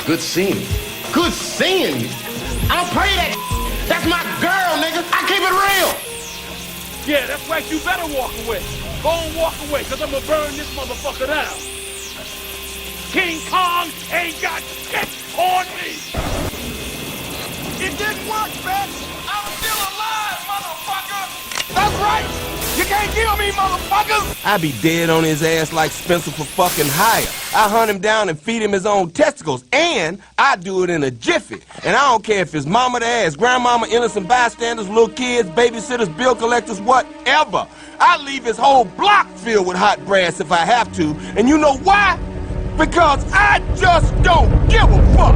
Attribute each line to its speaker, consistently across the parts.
Speaker 1: Good seeing you. Good seeing you. I don't pray that. That's my girl, nigga. I keep it real.
Speaker 2: Yeah, that's right. You better walk away. Go and walk away, because I'm going to burn this motherfucker down. King Kong ain't got shit on me. It didn't work, bitch. I'm still alive, motherfucker. That's right. You can't kill me, motherfuckers.
Speaker 3: I be dead on his ass like Spencer for fucking hire. I hunt him down and feed him his own testicles, and I do it in a jiffy. And I don't care if it's mama to ass, grandmama, innocent bystanders, little kids, babysitters, bill collectors, whatever. I leave his whole block filled with hot brass if I have to. And you know why? Because I just don't give a fuck.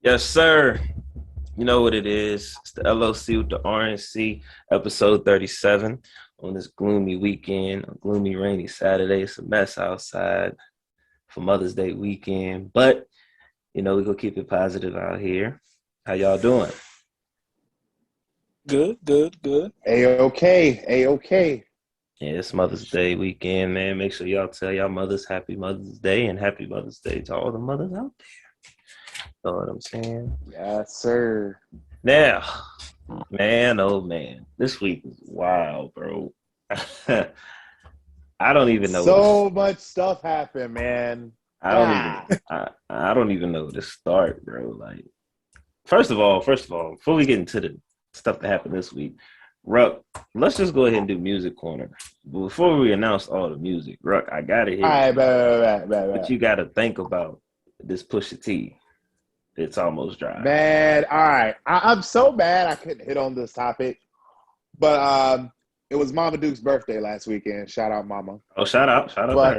Speaker 4: Yes, sir. You know what it is. It's the LOC with the RNC, episode 37 on this gloomy weekend, a gloomy, rainy Saturday. It's a mess outside for Mother's Day weekend. But, you know, we're going to keep it positive out here. How y'all doing?
Speaker 5: Good.
Speaker 6: A-okay.
Speaker 4: Yeah, it's Mother's Day weekend, man. Make sure y'all tell y'all mothers happy Mother's Day and happy Mother's Day to all the mothers out there. Know what I'm saying?
Speaker 6: Yes, sir.
Speaker 4: Now, man, oh man, this week is wild, bro. I don't even know.
Speaker 6: So much stuff happened, man.
Speaker 4: I don't even know where to start, bro. Like, first of all, before we get into the stuff that happened this week, Ruck, let's just go ahead and do Music Corner. Before we announce all the music, Ruck, I gotta hear.
Speaker 6: All right,
Speaker 4: what you gotta think about this Pusha T. It's almost dry.
Speaker 6: Man, all right. I'm so mad I couldn't hit on this topic. But it was Mama Duke's birthday last weekend. Shout out, Mama.
Speaker 4: Oh, shout out.
Speaker 6: But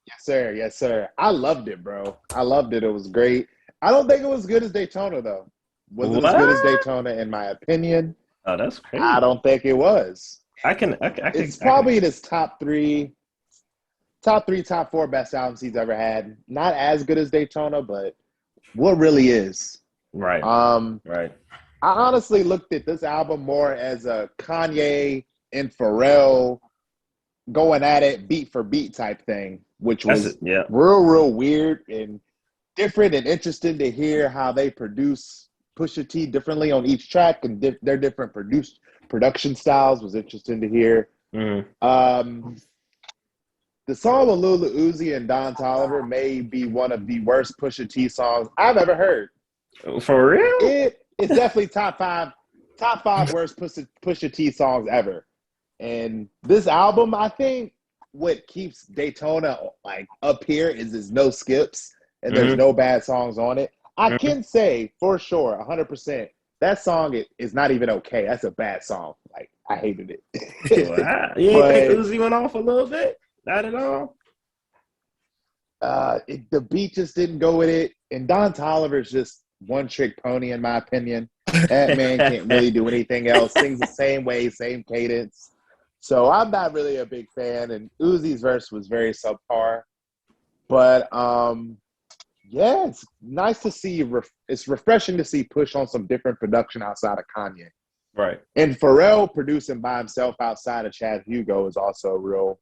Speaker 6: yes, sir. I loved it, bro. I loved it. It was great. I don't think it was as good as Daytona, though. Was it as good as Daytona, in my opinion?
Speaker 4: Oh, that's crazy.
Speaker 6: I don't think it was.
Speaker 4: It's
Speaker 6: probably his top three, top four best albums he's ever had. Not as good as Daytona, but what really is.
Speaker 4: Right.
Speaker 6: Right. I honestly looked at this album more as a Kanye and Pharrell going at it beat for beat type thing, which was real weird and different and interesting to hear how they produce Pusha T differently on each track and their different production styles was interesting to hear.
Speaker 4: Mm-hmm.
Speaker 6: The song with Lil Uzi and Don Toliver may be one of the worst Pusha T songs I've ever heard.
Speaker 4: For real?
Speaker 6: It's definitely top five worst Pusha T songs ever. And this album, I think what keeps Daytona like up here is there's no skips and there's no bad songs on it. I can say for sure, 100%, that song is not even okay. That's a bad song. Like, I hated it.
Speaker 4: You ain't think Uzi went off a little bit? Not at all.
Speaker 6: The beat just didn't go with it, and Don Toliver's just one trick pony, in my opinion. That man can't really do anything else. Sings the same way, same cadence. So I'm not really a big fan. And Uzi's verse was very subpar, but it's nice to see. It's refreshing to see Push on some different production outside of Kanye.
Speaker 4: Right.
Speaker 6: And Pharrell producing by himself outside of Chad Hugo is also real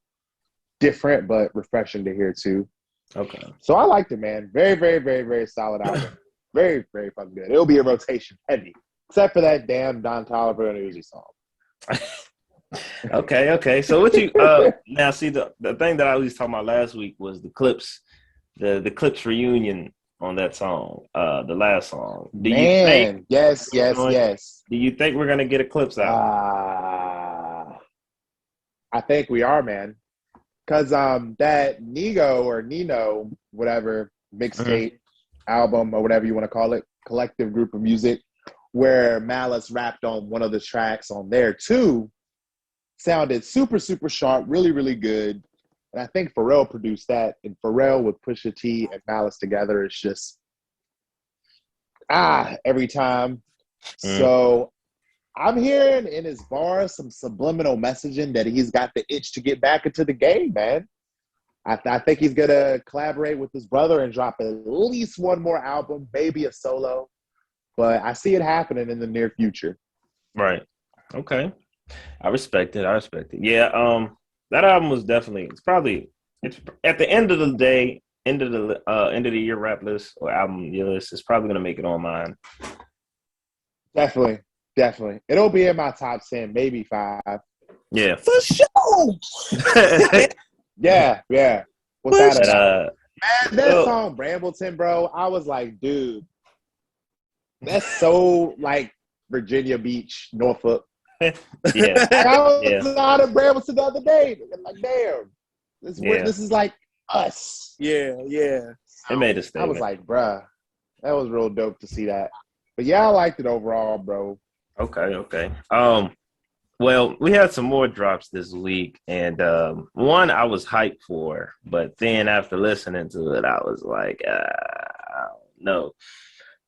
Speaker 6: different, but refreshing to hear too.
Speaker 4: Okay.
Speaker 6: So I liked it, man. Very, very, very, very solid album. Very, very fucking good. It'll be a rotation heavy, except for that damn Don Toliver and Uzi song.
Speaker 4: Okay. So what you now see the thing that I was talking about last week was the clips, the clips reunion on that song, the last song. Do you think?
Speaker 6: Yes.
Speaker 4: Do you think we're gonna get a clips out?
Speaker 6: I think we are, man. Because that Nino, whatever, mixtape, album, or whatever you want to call it, collective group of music, where Malice rapped on one of the tracks on there too, sounded super, super sharp, really, really good. And I think Pharrell produced that. And Pharrell with Pusha T and Malice together is just, every time. So I'm hearing in his bars some subliminal messaging that he's got the itch to get back into the game, man. I think he's going to collaborate with his brother and drop at least one more album, maybe a solo. but I see it happening in the near future.
Speaker 4: Right. Okay. I respect it. Yeah. That album was definitely. It's at the end of the day, end of the year rap list or album year list. It's probably gonna make it on mine.
Speaker 6: Definitely. It'll be in my top 10, maybe 5.
Speaker 4: Yeah.
Speaker 5: For sure.
Speaker 6: Yeah. Without a doubt. Man, that
Speaker 4: well,
Speaker 6: song Brambleton, bro, I was like, dude, that's so like Virginia Beach, Norfolk.
Speaker 4: Yeah.
Speaker 6: I was out of Brambleton the other day. Like, damn, this is like us.
Speaker 5: Yeah.
Speaker 4: It made a
Speaker 6: I
Speaker 4: statement.
Speaker 6: was like, bruh, that was real dope to see that. But yeah, I liked it overall, bro.
Speaker 4: Okay. Well, we had some more drops this week, and one I was hyped for, but then after listening to it, I was like, I don't know.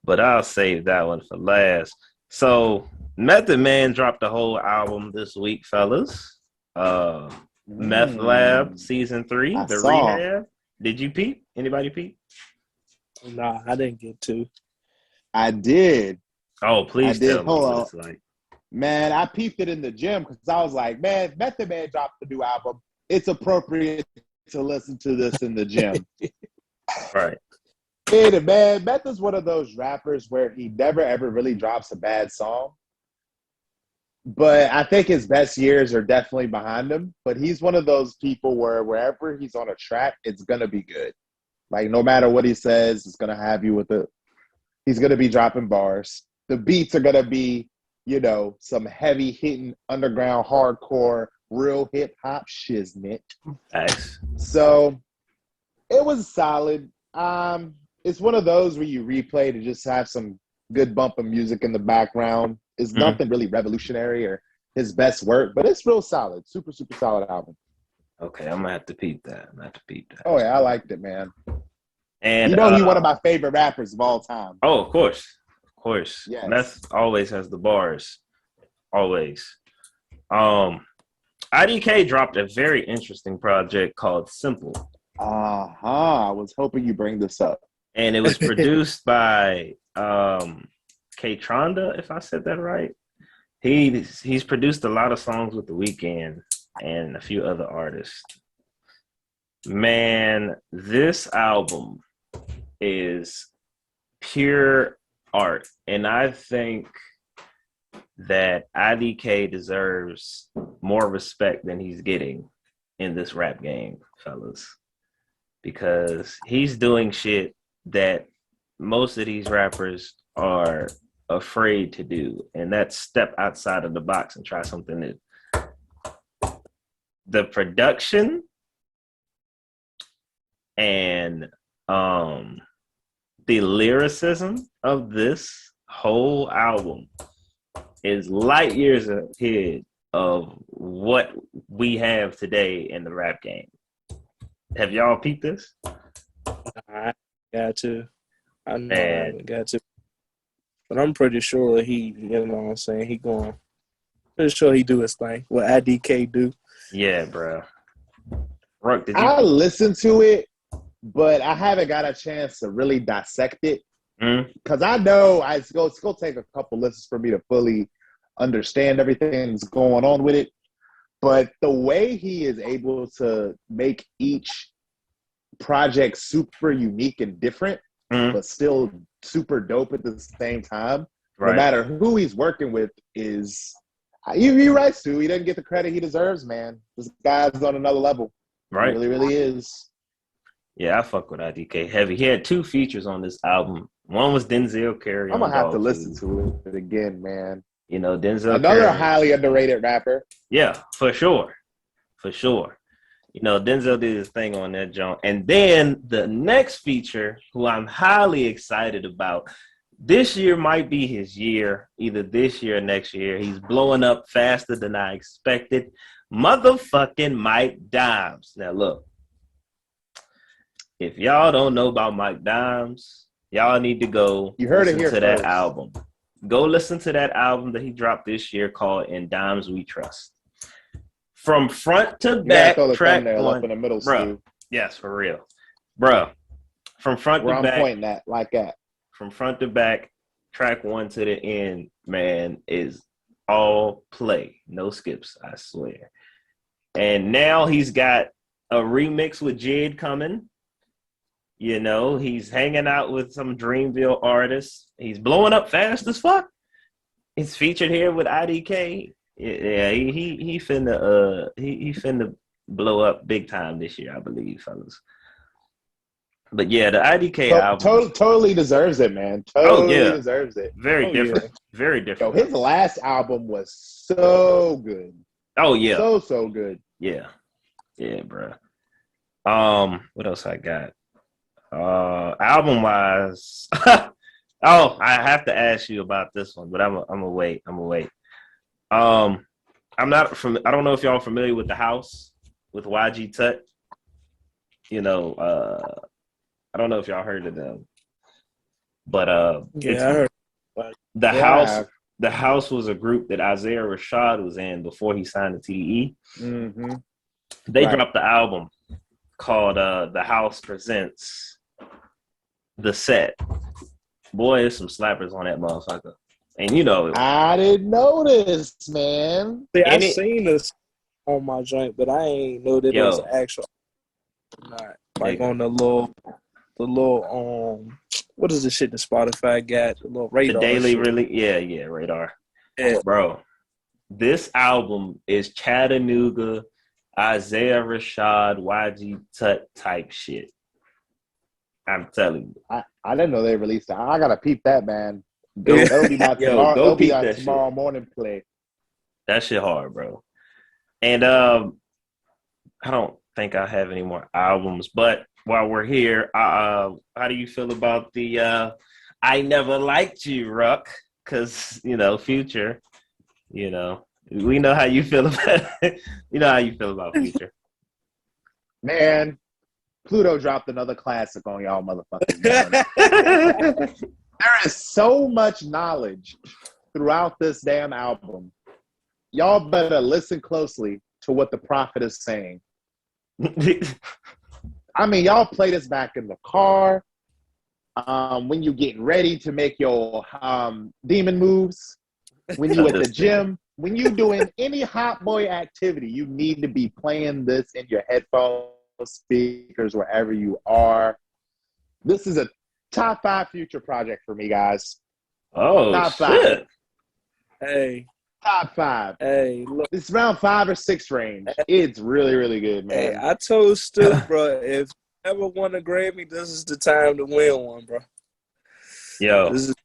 Speaker 4: But I'll save that one for last. So, Method Man dropped the whole album this week, fellas. Meth Lab Season 3,
Speaker 6: I
Speaker 4: The
Speaker 6: saw.
Speaker 4: Rehab. Did you peep? Anybody peep?
Speaker 5: Nah, I didn't get to.
Speaker 6: I did.
Speaker 4: Oh, please tell me
Speaker 6: Hold
Speaker 4: what
Speaker 6: on.
Speaker 4: it's like.
Speaker 6: Man, I peeped it in the gym because I was like, man, Method Man dropped the new album. It's appropriate to listen to this in the gym.
Speaker 4: Right.
Speaker 6: And man, Method's one of those rappers where he never ever really drops a bad song. But I think his best years are definitely behind him. But he's one of those people where wherever he's on a track, it's gonna be good. Like no matter what he says, it's gonna have you with it. He's gonna be dropping bars. The beats are gonna be, some heavy hitting underground hardcore, real hip hop shiznit.
Speaker 4: Thanks.
Speaker 6: So it was solid. It's one of those where you replay to just have some good bump of music in the background. It's nothing really revolutionary or his best work, but it's real solid. Super, super solid album.
Speaker 4: Okay, I'm gonna have to peep that.
Speaker 6: Oh yeah, I liked it, man.
Speaker 4: And
Speaker 6: he's one of my favorite rappers of all time.
Speaker 4: Oh, of course.
Speaker 6: Yes.
Speaker 4: Meth always has the bars. Always. IDK dropped a very interesting project called Simple.
Speaker 6: I was hoping you bring this up.
Speaker 4: And it was produced by K Tronda, if I said that right. He's produced a lot of songs with The Weeknd and a few other artists. Man, this album is pure art. And I think that IDK deserves more respect than he's getting in this rap game, fellas. Because he's doing shit that most of these rappers are afraid to do. And that's step outside of the box and try something new. The production and the lyricism of this whole album is light years ahead of what we have today in the rap game. Have y'all peeped this?
Speaker 5: I got to. I know I haven't got to. But I'm pretty sure he pretty sure he do his thing. What IDK do.
Speaker 4: Yeah, bro. Ruck, did you?
Speaker 6: I listened to it, but I haven't got a chance to really dissect it. Because I know it's going to take a couple listens for me to fully understand everything that's going on with it. But the way he is able to make each project super unique and different, but still super dope at the same time, no matter who he's working with, is you're right, Stu. He doesn't get the credit he deserves, man. This guy's on another level.
Speaker 4: Right.
Speaker 6: He really, really is.
Speaker 4: Yeah, I fuck with IDK heavy. He had 2 features on this album. One was Denzel Curry.
Speaker 6: I'm going to have to listen to it again, man.
Speaker 4: You know, Denzel
Speaker 6: Another
Speaker 4: Curry.
Speaker 6: highly underrated rapper.
Speaker 4: Yeah, for sure. You know, Denzel did his thing on that joint. And then the next feature, who I'm highly excited about, this year might be his year, either this year or next year. He's blowing up faster than I expected. Motherfucking Mike Dimes. Now, look. If y'all don't know about Mike Dimes, y'all need to go listen to that album. Go listen to that album that he dropped this year called In Dimes We Trust. From front to back, track one.
Speaker 6: Up in the middle,
Speaker 4: bro. Yes, for real. Bro, from front to back.
Speaker 6: I'm pointing at, like that.
Speaker 4: From front to back, track 1 to the end, man, is all play, no skips, I swear. And now he's got a remix with Jid coming. You know, he's hanging out with some Dreamville artists. He's blowing up fast as fuck. He's featured here with IDK. Yeah, he finna blow up big time this year, I believe, fellas. But yeah, the IDK album
Speaker 6: totally deserves it, man. Totally deserves it.
Speaker 4: Very different. Very different.
Speaker 6: Yo, his last album was so good.
Speaker 4: Oh yeah,
Speaker 6: so good.
Speaker 4: Yeah, bro. What else I got? Album wise, oh, I have to ask you about this one, but I'm gonna wait. I don't know if y'all are familiar with The House with YG Tut. You know, I don't know if y'all heard of them, but
Speaker 5: I heard.
Speaker 4: The House was a group that Isaiah Rashad was in before he signed to TDE.
Speaker 6: Mm-hmm.
Speaker 4: They dropped the album called The House Presents The Set. Boy, there's some slappers on that motherfucker. And you know,
Speaker 6: I didn't notice, man.
Speaker 5: See, I seen this on my joint, but I ain't know that it was actual. Not like on the little what is the shit that Spotify got? The little radar.
Speaker 4: The daily release. Yeah, radar.
Speaker 5: Yeah.
Speaker 4: Bro, this album is Chattanooga, Isaiah Rashad, YG Tut type shit. I'm telling you.
Speaker 6: I didn't know they released it. I gotta peep that, man. That'll be my tomorrow morning play.
Speaker 4: That shit hard, bro. And I don't think I have any more albums, but while we're here, how do you feel about the I Never Liked You, Ruck? Because, you know, Future, you know, we know how you feel about it. You know how you feel about Future.
Speaker 6: Man, Pluto dropped another classic on y'all motherfuckers. There is so much knowledge throughout this damn album. Y'all better listen closely to what the prophet is saying. I mean, y'all play this back in the car, when you getting ready to make your demon moves, when you at the gym, when you doing any hot boy activity, you need to be playing this in your headphones, speakers, wherever you are. This is a top 5 Future project for me, guys.
Speaker 4: Oh,
Speaker 6: top
Speaker 4: shit.
Speaker 6: 5.
Speaker 5: Hey.
Speaker 6: Top 5.
Speaker 5: Hey, look.
Speaker 6: It's around 5 or 6 range. It's really, really good, man.
Speaker 5: Hey, I told Stu, bro, if you ever won a Grammy, this is the time to win one, bro.
Speaker 4: Yo.
Speaker 5: This is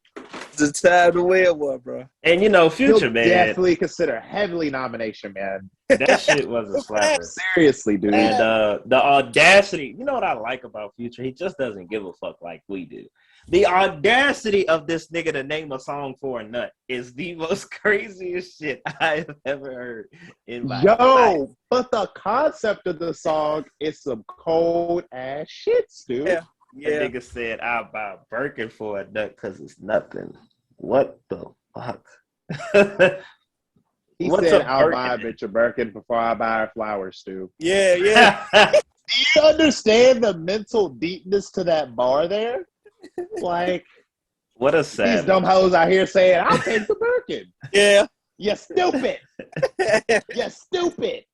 Speaker 5: the time to win one, bro.
Speaker 4: And, you know, Future, man.
Speaker 6: Definitely consider heavily nomination, man.
Speaker 4: That shit was a slapper.
Speaker 6: Seriously, dude.
Speaker 4: And the audacity, you know what I like about Future? He just doesn't give a fuck like we do. The audacity of this nigga to name a song for a nut is the most craziest shit I have ever heard in my life.
Speaker 6: But the concept of the song is some cold ass shit, dude.
Speaker 5: Yeah.
Speaker 4: That nigga said, I'll buy a Birkin for a nut because it's nothing. What the fuck?
Speaker 6: He said, I'll buy a bitch a Birkin before I buy her flowers, Stu.
Speaker 5: Yeah.
Speaker 6: Do you understand the mental deepness to that bar there? Like,
Speaker 4: what a sad.
Speaker 6: These dumb hoes out here saying, I'll take the Birkin.
Speaker 5: Yeah.
Speaker 6: You stupid. You stupid.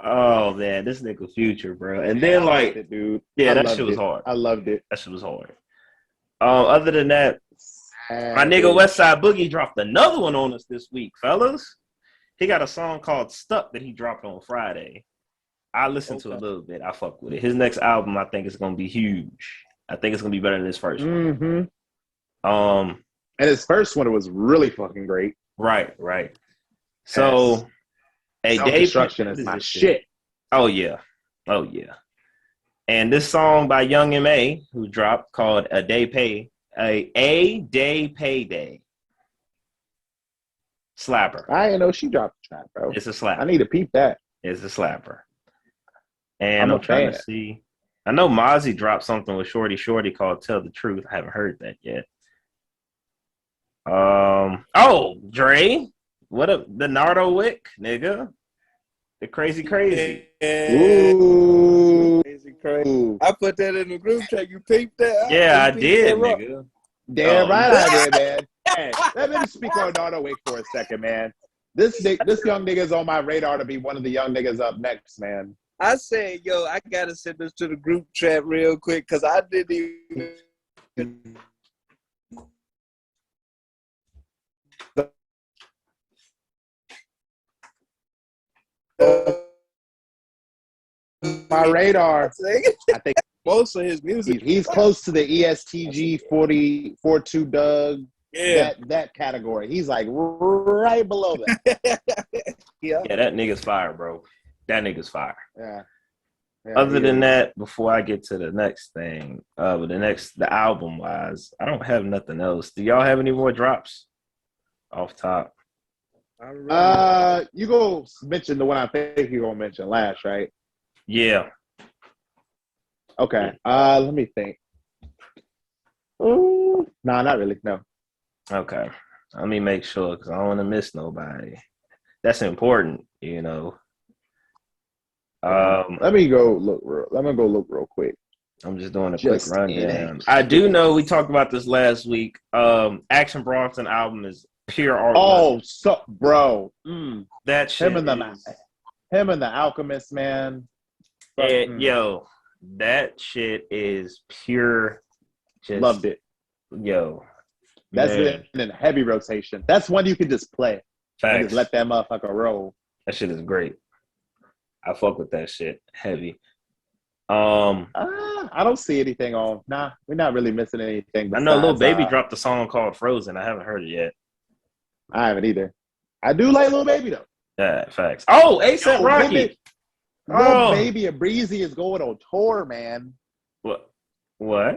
Speaker 4: Oh, man, this nigga Future, bro. And then, like,
Speaker 6: it, dude.
Speaker 4: Yeah, that shit was hard.
Speaker 6: I loved it.
Speaker 4: That shit was hard. Other than that, my nigga Westside Boogie dropped another one on us this week, fellas. He got a song called Stuck that he dropped on Friday. I listened to a little bit. I fuck with it. His next album, I think, is going to be huge. I think it's going to be better than his first one.
Speaker 6: And his first one was really fucking great.
Speaker 4: Right. So,
Speaker 6: yes. Self-destruction is my shit.
Speaker 4: Oh, yeah. And this song by Young M.A., who dropped, called A Day Payday. Slapper.
Speaker 6: I didn't know she dropped the trap, bro.
Speaker 4: It's a slapper.
Speaker 6: I need to peep that.
Speaker 4: It's a slapper. And I'm trying to see. I know Mozzie dropped something with Shorty called Tell the Truth. I haven't heard that yet. Dre. What up? The Nardo Wick, nigga. The crazy.
Speaker 6: Ooh.
Speaker 5: Crazy. I put that in the group chat. You peeped that?
Speaker 4: Yeah, I did, nigga.
Speaker 6: Damn right I did, man. Hey, let me speak on Nardo Wake for a second, man. This young nigga's on my radar to be one of the young niggas up next, man.
Speaker 5: I said, yo, I gotta send this to the group chat real quick because I didn't even.
Speaker 6: My radar. I think
Speaker 5: most of his music.
Speaker 6: he's close to the ESTG 42 Doug.
Speaker 5: Yeah.
Speaker 6: That category. He's like right below that.
Speaker 5: Yeah.
Speaker 4: Yeah, that nigga's fire, bro. That nigga's fire.
Speaker 6: Yeah.
Speaker 4: Other than that, before I get to the next thing, the album wise, I don't have nothing else. Do y'all have any more drops off top?
Speaker 6: You go mention the one I think you're gonna mention last, right?
Speaker 4: Yeah.
Speaker 6: Okay. Let me think. Ooh, nah, not really. No.
Speaker 4: Okay. Let me make sure because I don't want to miss nobody. That's important, you know.
Speaker 6: Let me go look real quick.
Speaker 4: I'm just doing a
Speaker 6: Just
Speaker 4: quick rundown. I do know we talked about this last week. Action Bronson album is pure art.
Speaker 6: Oh, so bro,
Speaker 4: that shit.
Speaker 6: him and the Alchemist, man.
Speaker 4: Yo, that shit is pure. Just
Speaker 6: Loved it.
Speaker 4: Yo,
Speaker 6: that's
Speaker 4: man.
Speaker 6: in heavy rotation. That's one you can just play. And just let that motherfucker roll.
Speaker 4: That shit is great. I fuck with that shit heavy.
Speaker 6: I don't see anything on. Nah, we're not really missing anything.
Speaker 4: I know Lil Baby dropped a song called Frozen. I haven't heard it yet.
Speaker 6: I haven't either. I do like Lil Baby though.
Speaker 4: Yeah, facts. Oh, A$AP Rocky.
Speaker 6: Lil Baby and Breezy is going on tour, man.
Speaker 4: What?
Speaker 6: Lil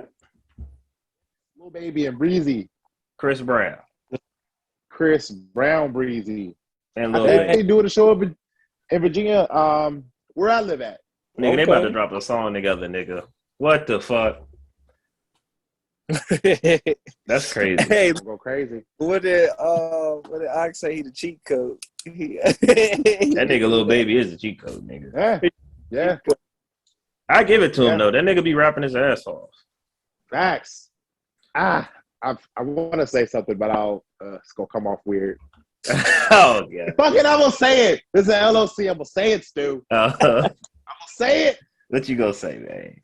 Speaker 6: Baby and Breezy.
Speaker 4: Chris Brown,
Speaker 6: Breezy.
Speaker 4: and
Speaker 6: I
Speaker 4: Lil
Speaker 6: think
Speaker 4: Baby.
Speaker 6: they doing a show in Virginia. Where I live at.
Speaker 4: Nigga, they about to drop a song together, nigga. What the fuck? That's crazy.
Speaker 5: Hey,
Speaker 6: Go crazy.
Speaker 5: what did Ox say? He the cheat code.
Speaker 4: That nigga Lil Baby is a cheat code, nigga.
Speaker 6: Yeah.
Speaker 4: I give it to him though. That nigga be rapping his ass off.
Speaker 6: Facts. I want to say something, but it's gonna come off weird.
Speaker 4: Oh yeah.
Speaker 6: Fuck it, I'm gonna say it. This is an LOC. I'm gonna say it, Stu. I'm gonna say it.
Speaker 4: What you gonna say, man?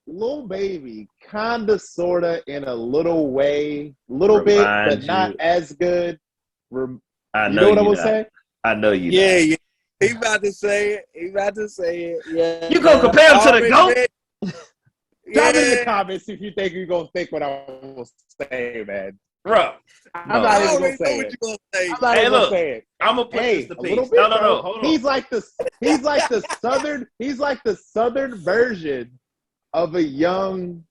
Speaker 6: Lil Baby, kinda, sorta, in a little way, bit, but not as good.
Speaker 4: I know
Speaker 6: you know what I'm gonna say?
Speaker 4: I know you.
Speaker 5: Yeah. He about to say it. Yeah.
Speaker 4: You gonna compare him to the GOAT?
Speaker 6: Drop in the comments if you think you're gonna think what I will say, man.
Speaker 4: Bro,
Speaker 6: I'm not even gonna say it. I'm not even gonna say it.
Speaker 4: I'm gonna put this to
Speaker 6: a little
Speaker 4: piece.
Speaker 6: bit,
Speaker 4: No, hold on.
Speaker 6: He's like the southern version of a young.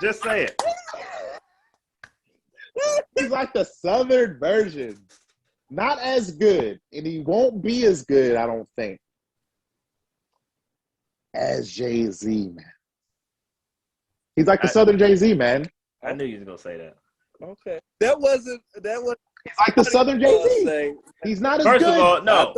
Speaker 4: Just say it.
Speaker 6: He's like the southern version. Not as good, and he won't be as good, I don't think, as Jay-Z, man. He's like the southern Jay-Z, man.
Speaker 4: I knew you was gonna say that.
Speaker 5: Okay. That was
Speaker 6: He's like the southern Jay-Z. He's not as
Speaker 4: First
Speaker 6: good.
Speaker 4: of all, no.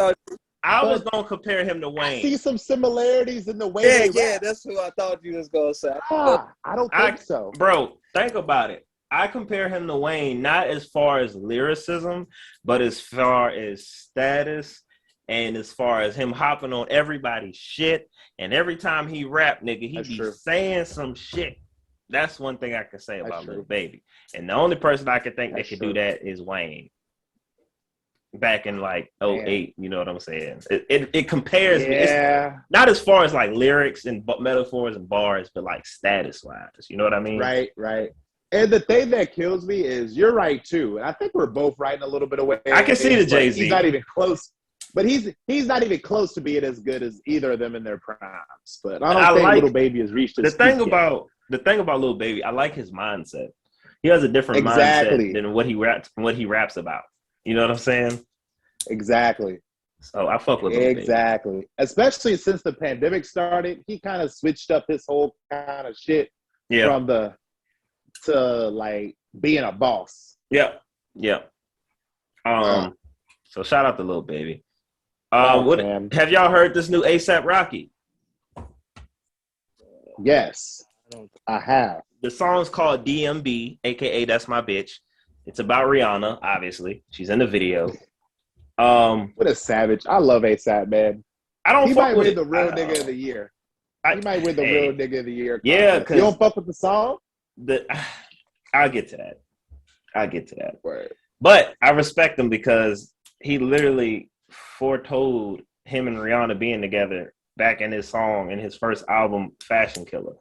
Speaker 4: I was gonna compare him to Wayne.
Speaker 6: I see some similarities in the way they rap.
Speaker 5: That's who I thought you was gonna say.
Speaker 6: I don't think so.
Speaker 4: Bro, think about it. I compare him to Wayne not as far as lyricism, but as far as status and as far as him hopping on everybody's shit. And every time he rap, nigga, he be saying some shit. That's one thing I can say about Lil Baby. And the only person I can think that could do that is Wayne. Back in like 08, you know what I'm saying? It compares me. It's not as far as like lyrics and metaphors and bars, but like status wise. You know what I mean?
Speaker 6: Right. And the thing that kills me is you're right too. And I think we're both right in a little bit of way.
Speaker 4: I can see the Jay-Z.
Speaker 6: He's not even close. But he's not even close to being as good as either of them in their primes. But I don't think Lil Baby has reached his peak yet.
Speaker 4: The thing about Lil Baby, I like his mindset. He has a different mindset than what he raps about. You know what I'm saying?
Speaker 6: Exactly.
Speaker 4: So I fuck with Lil Baby.
Speaker 6: Exactly. Especially since the pandemic started, he kind of switched up his whole kind of shit from to like being a boss.
Speaker 4: Yeah. So shout out to Lil Baby. Have y'all heard this new A$AP Rocky?
Speaker 6: Yes. I have.
Speaker 4: The song's called DMB, aka That's My Bitch. It's about Rihanna, obviously. She's in the video.
Speaker 6: What a savage. I love ASAP, man.
Speaker 4: I don't
Speaker 6: He
Speaker 4: fuck
Speaker 6: might
Speaker 4: with
Speaker 6: win
Speaker 4: it.
Speaker 6: the real nigga of the year. He might win the real nigga of the year.
Speaker 4: Yeah,
Speaker 6: contest. You don't fuck with the song?
Speaker 4: I'll get to that.
Speaker 6: Word.
Speaker 4: But I respect him because he literally foretold him and Rihanna being together back in his song in his first album, Fashion Killer.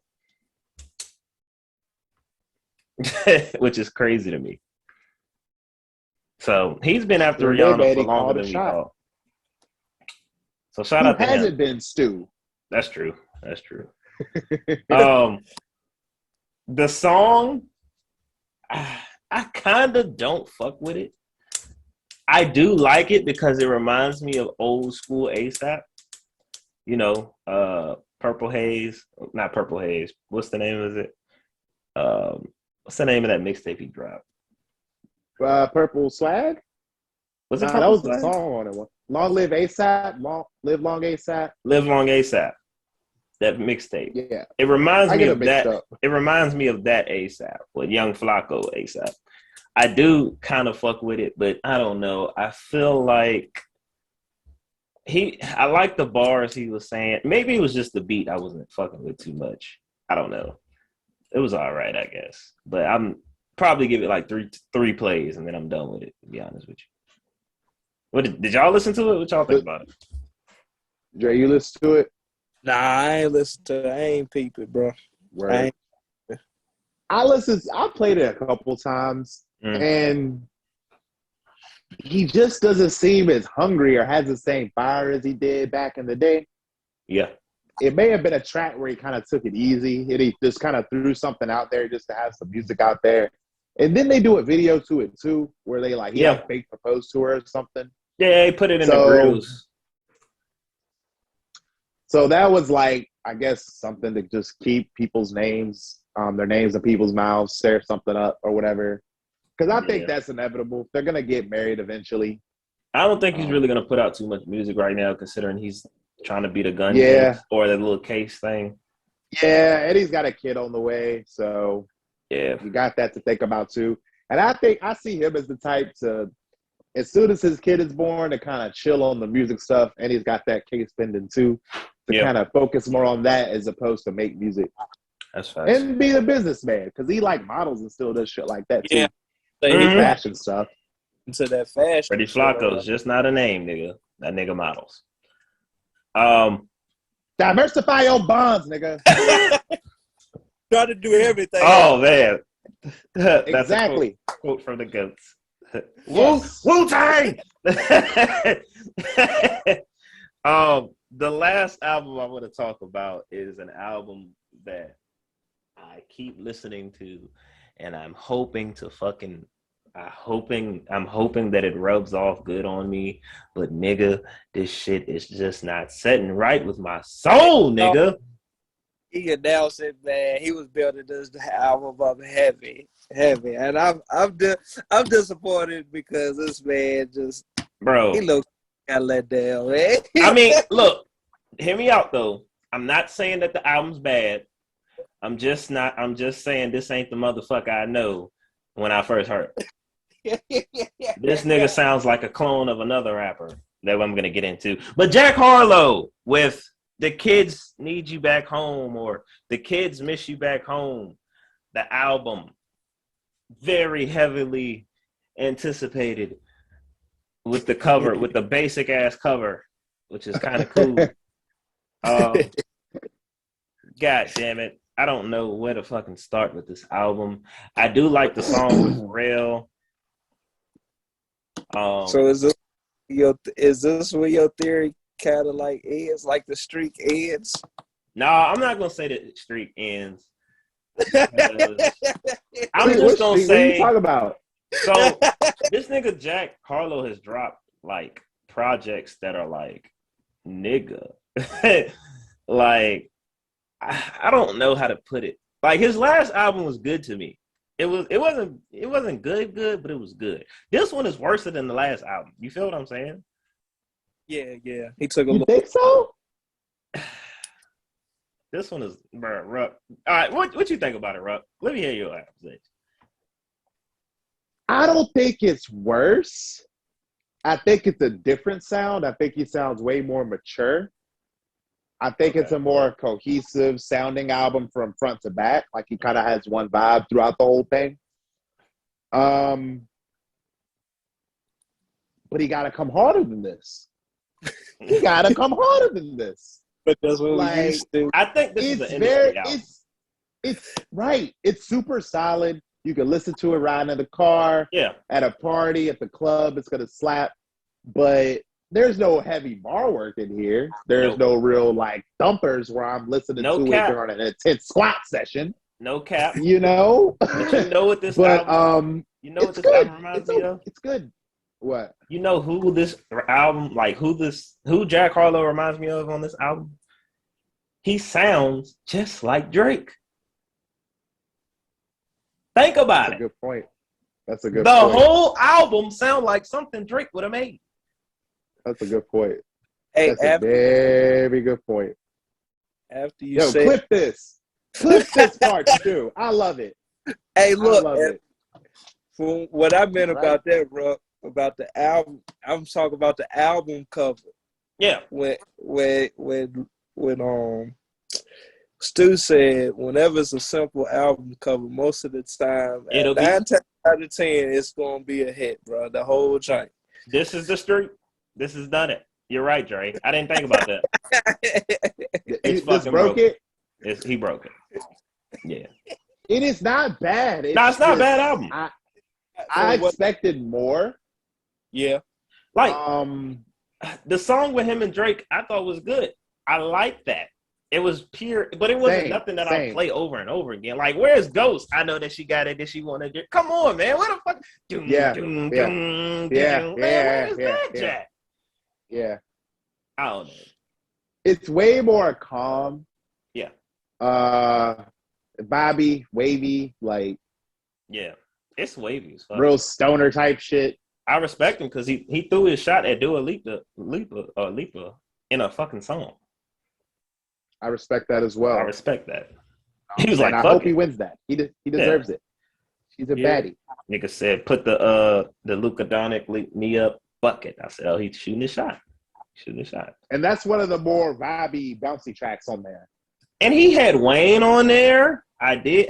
Speaker 4: Which is crazy to me. So he's been after Rihanna for longer than we thought. So shout out to him. Who
Speaker 6: hasn't been Stu?
Speaker 4: That's true. The song, I kind of don't fuck with it. I do like it because it reminds me of old school ASAP. You know, Purple Haze, not Purple Haze. What's the name of it? What's the name of that mixtape he dropped?
Speaker 6: Purple Swag?
Speaker 4: Was it
Speaker 6: that
Speaker 4: Purple
Speaker 6: was
Speaker 4: Swag?
Speaker 6: The song on it. Long Live ASAP. Live Long ASAP.
Speaker 4: Live Long ASAP. That mixtape.
Speaker 6: Yeah.
Speaker 4: It reminds me of that.
Speaker 6: Up.
Speaker 4: It reminds me of that ASAP with Young Flacco ASAP. I do kind of fuck with it, but I don't know. I feel like I like the bars he was saying. Maybe it was just the beat I wasn't fucking with too much. I don't know. It was all right, I guess. But I'm probably give it like three plays and then I'm done with it, to be honest with you. What did y'all listen to it? What y'all think about it?
Speaker 6: Dre, you listen to it?
Speaker 5: Nah, I ain't listen to it. I ain't peep it, bro.
Speaker 6: I played it a couple times and he just doesn't seem as hungry or has the same fire as he did back in the day.
Speaker 4: Yeah.
Speaker 6: It may have been a track where he kind of took it easy. He just kind of threw something out there just to have some music out there. And then they do a video to it too, where they like fake proposed to her or something.
Speaker 4: Yeah, he put it in the grills.
Speaker 6: So that was like, I guess, something to just keep people's names, their names in people's mouths, stir something up or whatever. Because I think that's inevitable. They're going to get married eventually.
Speaker 4: I don't think he's really going to put out too much music right now, considering he's trying to beat a gun or that little case thing.
Speaker 6: Yeah, Eddie's got a kid on the way, so you got that to think about too. And I think I see him as the type to, as soon as his kid is born, to kind of chill on the music stuff, and he's got that case pending too, to kind of focus more on that as opposed to make music.
Speaker 4: That's fast.
Speaker 6: And be a businessman, because he like models and still does shit like that too.
Speaker 5: Yeah.
Speaker 6: Fashion stuff.
Speaker 5: Into that fashion.
Speaker 4: Freddie Flacco's just not a name, nigga. That nigga models.
Speaker 6: Diversify your bonds, nigga.
Speaker 5: Try to do everything.
Speaker 4: Oh man. That's
Speaker 6: exactly.
Speaker 4: A quote from the Goats.
Speaker 6: Yes.
Speaker 4: Wu-Tang! The last album I want to talk about is an album that I keep listening to, and I'm hoping that it rubs off good on me, but nigga, this shit is just not setting right with my soul, nigga.
Speaker 5: He announced it, man. He was building this album up heavy, and I'm disappointed because this man just he looks got let down, man.
Speaker 4: I mean, look, hear me out though. I'm not saying that the album's bad. I'm just saying this ain't the motherfucker I know when I first heard it. This nigga sounds like a clone of another rapper that I'm gonna get into. But Jack Harlow with The Kids Need You Back Home or The Kids Miss You Back Home, the album, very heavily anticipated with the cover, with the basic ass cover, which is kind of cool. God damn it. I don't know where to fucking start with this album. I do like the song with Pharrell.
Speaker 5: So is this where your theory kind of like ends, like the streak ends?
Speaker 4: No, I'm not gonna say that the streak ends. I'm just gonna say.
Speaker 6: What are you talking about?
Speaker 4: So this nigga Jack Harlow has dropped like projects that are like nigga, like I don't know how to put it. Like his last album was good to me. It wasn't good, but it was good. This one is worse than the last album. You feel what I'm saying?
Speaker 5: Yeah. He took a
Speaker 6: you
Speaker 5: look.
Speaker 6: Think so?
Speaker 4: This one is, bro, Ruck. All right, what you think about it, Ruck? Let me hear your accusation.
Speaker 6: I don't think it's worse. I think it's a different sound. I think he sounds way more mature. I think it's a more cohesive sounding album from front to back. Like he kind of has one vibe throughout the whole thing. But he got to come harder than this. He got to come harder than this.
Speaker 5: But that's what we used to.
Speaker 4: I think this is an industry album.
Speaker 6: It's right. It's super solid. You can listen to it riding in the car.
Speaker 4: Yeah.
Speaker 6: At a party, at the club, it's gonna slap. But there's no heavy bar work in here. There's no real like thumpers where I'm listening to it during an intense squat session.
Speaker 4: No cap.
Speaker 6: You know.
Speaker 4: But you know what this album? You know what this album reminds me of?
Speaker 6: It's good. What?
Speaker 4: You know who this album, like who Jack Harlow reminds me of on this album? He sounds just like Drake. Think about it.
Speaker 6: That's a good point. That's a good point.
Speaker 4: The whole album sound like something Drake would have made.
Speaker 6: That's a good point.
Speaker 5: Hey,
Speaker 6: that's a very good point.
Speaker 5: After you say,
Speaker 6: clip this part too. I love it.
Speaker 5: Hey, look. From what I meant about that, bro, about the album, I'm talking about the album cover.
Speaker 4: Yeah.
Speaker 5: When Stu said, whenever it's a simple album cover, most of the time, 9 times out of 10, it's going to be a hit, bro. The whole thing.
Speaker 4: This is the street. This has done it. You're right, Dre. I didn't think about that.
Speaker 6: He broke it.
Speaker 4: He broke it. Yeah.
Speaker 6: It is not bad.
Speaker 4: It's not a bad album.
Speaker 6: I expected more.
Speaker 4: Yeah. Like, the song with him and Drake, I thought was good. I like that. It was pure, but it wasn't nothing that I'll play over and over again. Like, where's Ghost? I know that she got it, that she wanted it. Come on, man. Where the fuck? Where's that, Jack?
Speaker 6: Yeah.
Speaker 4: I don't know.
Speaker 6: It's way more calm.
Speaker 4: Yeah.
Speaker 6: Bobby, wavy, like.
Speaker 4: Yeah. It's wavy as fuck.
Speaker 6: Real stoner type shit.
Speaker 4: I respect him because he threw his shot at Dua Lipa in a fucking song.
Speaker 6: I respect that as well.
Speaker 4: I respect that. He was like,
Speaker 6: I hope he wins that. He deserves it. He's a baddie.
Speaker 4: Nigga said, put the Luka Doncic me up bucket. I said, oh, he's shooting his shot.
Speaker 6: And that's one of the more vibey, bouncy tracks on there.
Speaker 4: And he had Wayne on there. I did,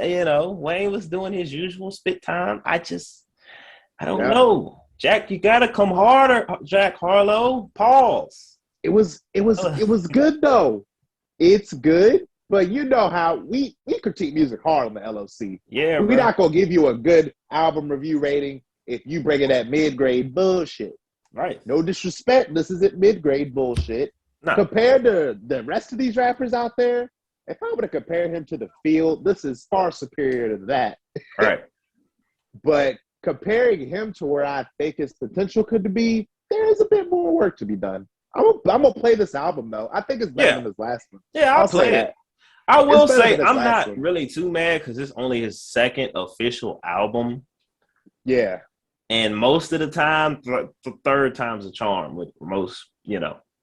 Speaker 4: Wayne was doing his usual spit time. I don't know. Jack, you gotta come harder, Jack Harlow. Pause.
Speaker 6: It was good though. It's good, but you know how we critique music hard on the LOC.
Speaker 4: Yeah,
Speaker 6: we're not gonna give you a good album review rating if you bring in that mid-grade bullshit.
Speaker 4: Right.
Speaker 6: No disrespect. This isn't mid-grade bullshit.
Speaker 4: No.
Speaker 6: Compared to the rest of these rappers out there, if I were to compare him to The Field, this is far superior to that.
Speaker 4: Right.
Speaker 6: But comparing him to where I think his potential could be, there is a bit more work to be done. I'm gonna play this album though. I think it's better than his last one.
Speaker 4: Yeah, I'll play it. I will say I'm not really too mad because it's only his second official album.
Speaker 6: Yeah.
Speaker 4: And most of the time, the third time's a charm with most,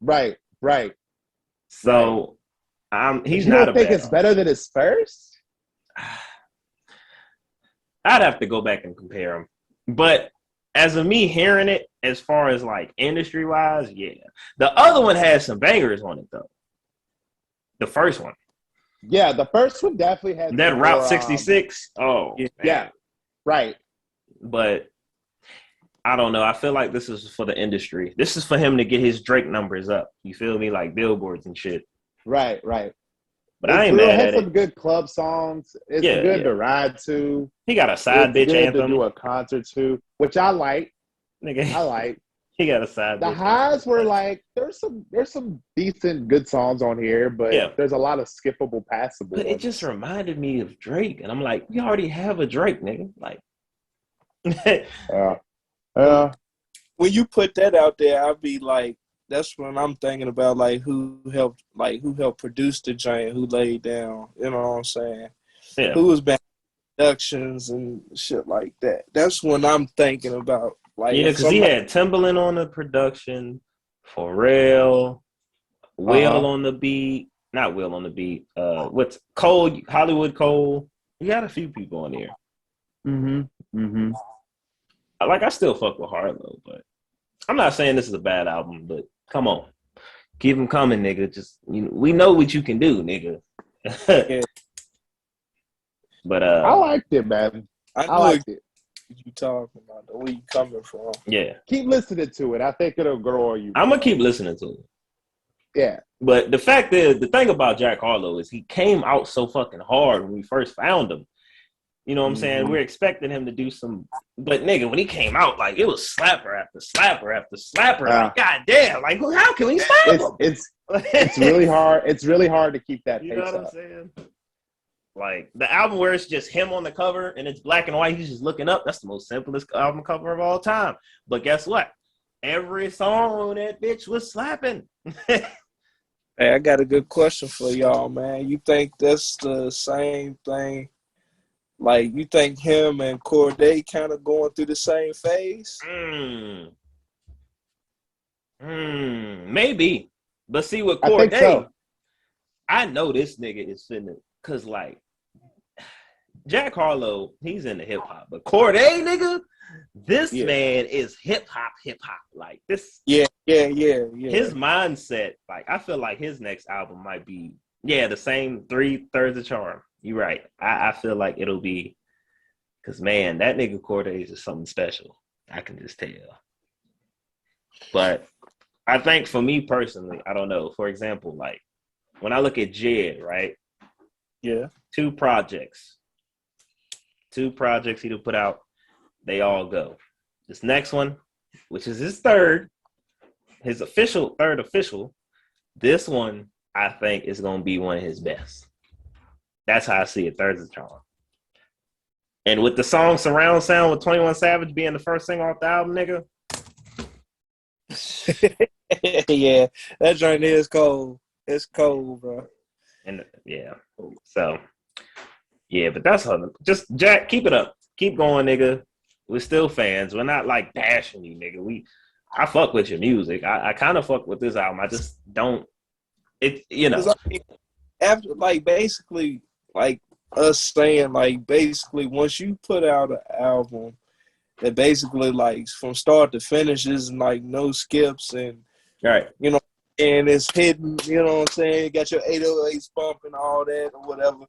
Speaker 6: Right.
Speaker 4: So he's not a bad.
Speaker 6: You don't think it's better than his first?
Speaker 4: I'd have to go back and compare them. But as of me hearing it, as far as like industry wise, yeah. The other one has some bangers on it though. The first one.
Speaker 6: Yeah, the first one definitely had
Speaker 4: that Route 66.
Speaker 6: Yeah. Right.
Speaker 4: But I don't know. I feel like this is for the industry. This is for him to get his Drake numbers up. You feel me? Like billboards and shit.
Speaker 6: Right.
Speaker 4: But I ain't mad at it.
Speaker 6: It had some good club songs. It's good to ride to.
Speaker 4: He got a side bitch anthem.
Speaker 6: To do a concert to, which I like.
Speaker 4: Nigga,
Speaker 6: I like.
Speaker 4: He got a side bitch.
Speaker 6: The highs were like, there's some decent good songs on here, but there's a lot of skippable, passable.
Speaker 4: But it just reminded me of Drake, and I'm like, we already have a Drake, nigga. Like,
Speaker 5: when you put that out there, I'll be like, that's when I'm thinking about like who helped produce the giant, who laid down, you know what I'm saying?
Speaker 4: Yeah.
Speaker 5: Who was back productions and shit like that. That's when I'm thinking about like
Speaker 4: because he had Timbaland on the production, Pharrell, Will on the beat, not Will on the beat. What's Cole? Hollywood Cole. You got a few people on there. Like I still fuck with Harlow, but I'm not saying this is a bad album. But come on, keep them coming, nigga. Just we know what you can do, nigga. But
Speaker 6: I liked it, man. I liked it.
Speaker 5: You talking about the where you coming from?
Speaker 4: Yeah,
Speaker 6: keep listening to it. I think it'll grow on you.
Speaker 4: I'm gonna keep listening to it.
Speaker 6: Yeah,
Speaker 4: but the fact is, the thing about Jack Harlow is he came out so fucking hard when we first found him. You know what I'm saying? We're expecting him to do some, but nigga, when he came out, like it was slapper after slapper after slapper. Like, goddamn, like how can we slap him?
Speaker 6: It's really hard. It's really hard to keep that.
Speaker 4: You know what I'm saying? Like the album where it's just him on the cover and it's black and white, he's just looking up. That's the most simplest album cover of all time. But guess what? Every song on that bitch was slapping.
Speaker 5: Hey, I got a good question for y'all, man. You think that's the same thing? Like, you think him and Corday kind of going through the same phase?
Speaker 4: Maybe. But see, with Corday, I know this nigga is finna, cause like Jack Harlow, he's into hip hop, but Corday, nigga, this man is hip hop. Like this,
Speaker 5: yeah.
Speaker 4: His mindset, like I feel like his next album might be, the same 3/3 of Charm. You're right. I feel like it'll be, cause man, that nigga Corday is just something special. I can just tell. But I think for me personally, I don't know. For example, like when I look at Jed, right?
Speaker 5: Yeah.
Speaker 4: Two projects he'll put out, they all go. This next one, which is his third official, this one I think is gonna be one of his best. That's how I see it, Thirds of Charm. And with the song Surround Sound with 21 Savage being the first single off the album, nigga.
Speaker 5: Yeah, that joint is cold. It's cold, bro.
Speaker 4: And so but that's how. Just Jack, keep it up, keep going, nigga. We're still fans. We're not like bashing you, nigga. I fuck with your music. I kind of fuck with this album. I just don't. It
Speaker 5: after like basically like us saying like basically once you put out an album that basically like from start to finish is like no skips and
Speaker 4: right,
Speaker 5: and it's hidden, you know what I'm saying? You got your 808s bumping, all that or whatever.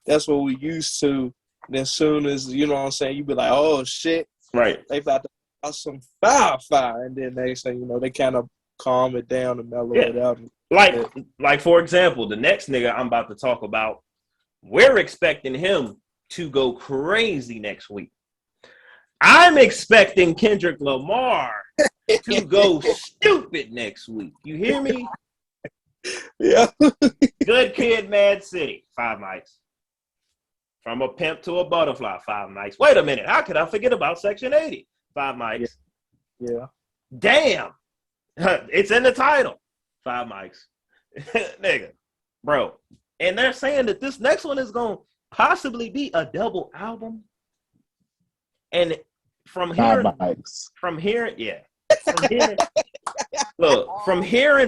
Speaker 5: That's what we used to. And as soon as, you know what I'm saying, you be like, oh, shit.
Speaker 4: Right.
Speaker 5: They found out some fire. And then next thing you know, they kind of calm it down and mellow it out.
Speaker 4: Like, for example, the next nigga I'm about to talk about, we're expecting him to go crazy next week. I'm expecting Kendrick Lamar to go stupid next week. You hear me?
Speaker 5: Yeah.
Speaker 4: Good Kid, Mad City, 5 nights. From a pimp to a butterfly, 5 nights. Wait a minute, how could I forget about Section 80? 5 nights.
Speaker 5: Yeah.
Speaker 4: Damn. It's in the title. 5 mics. Nigga. Bro. And they're saying that this next one is going to possibly be a double album. And from hearing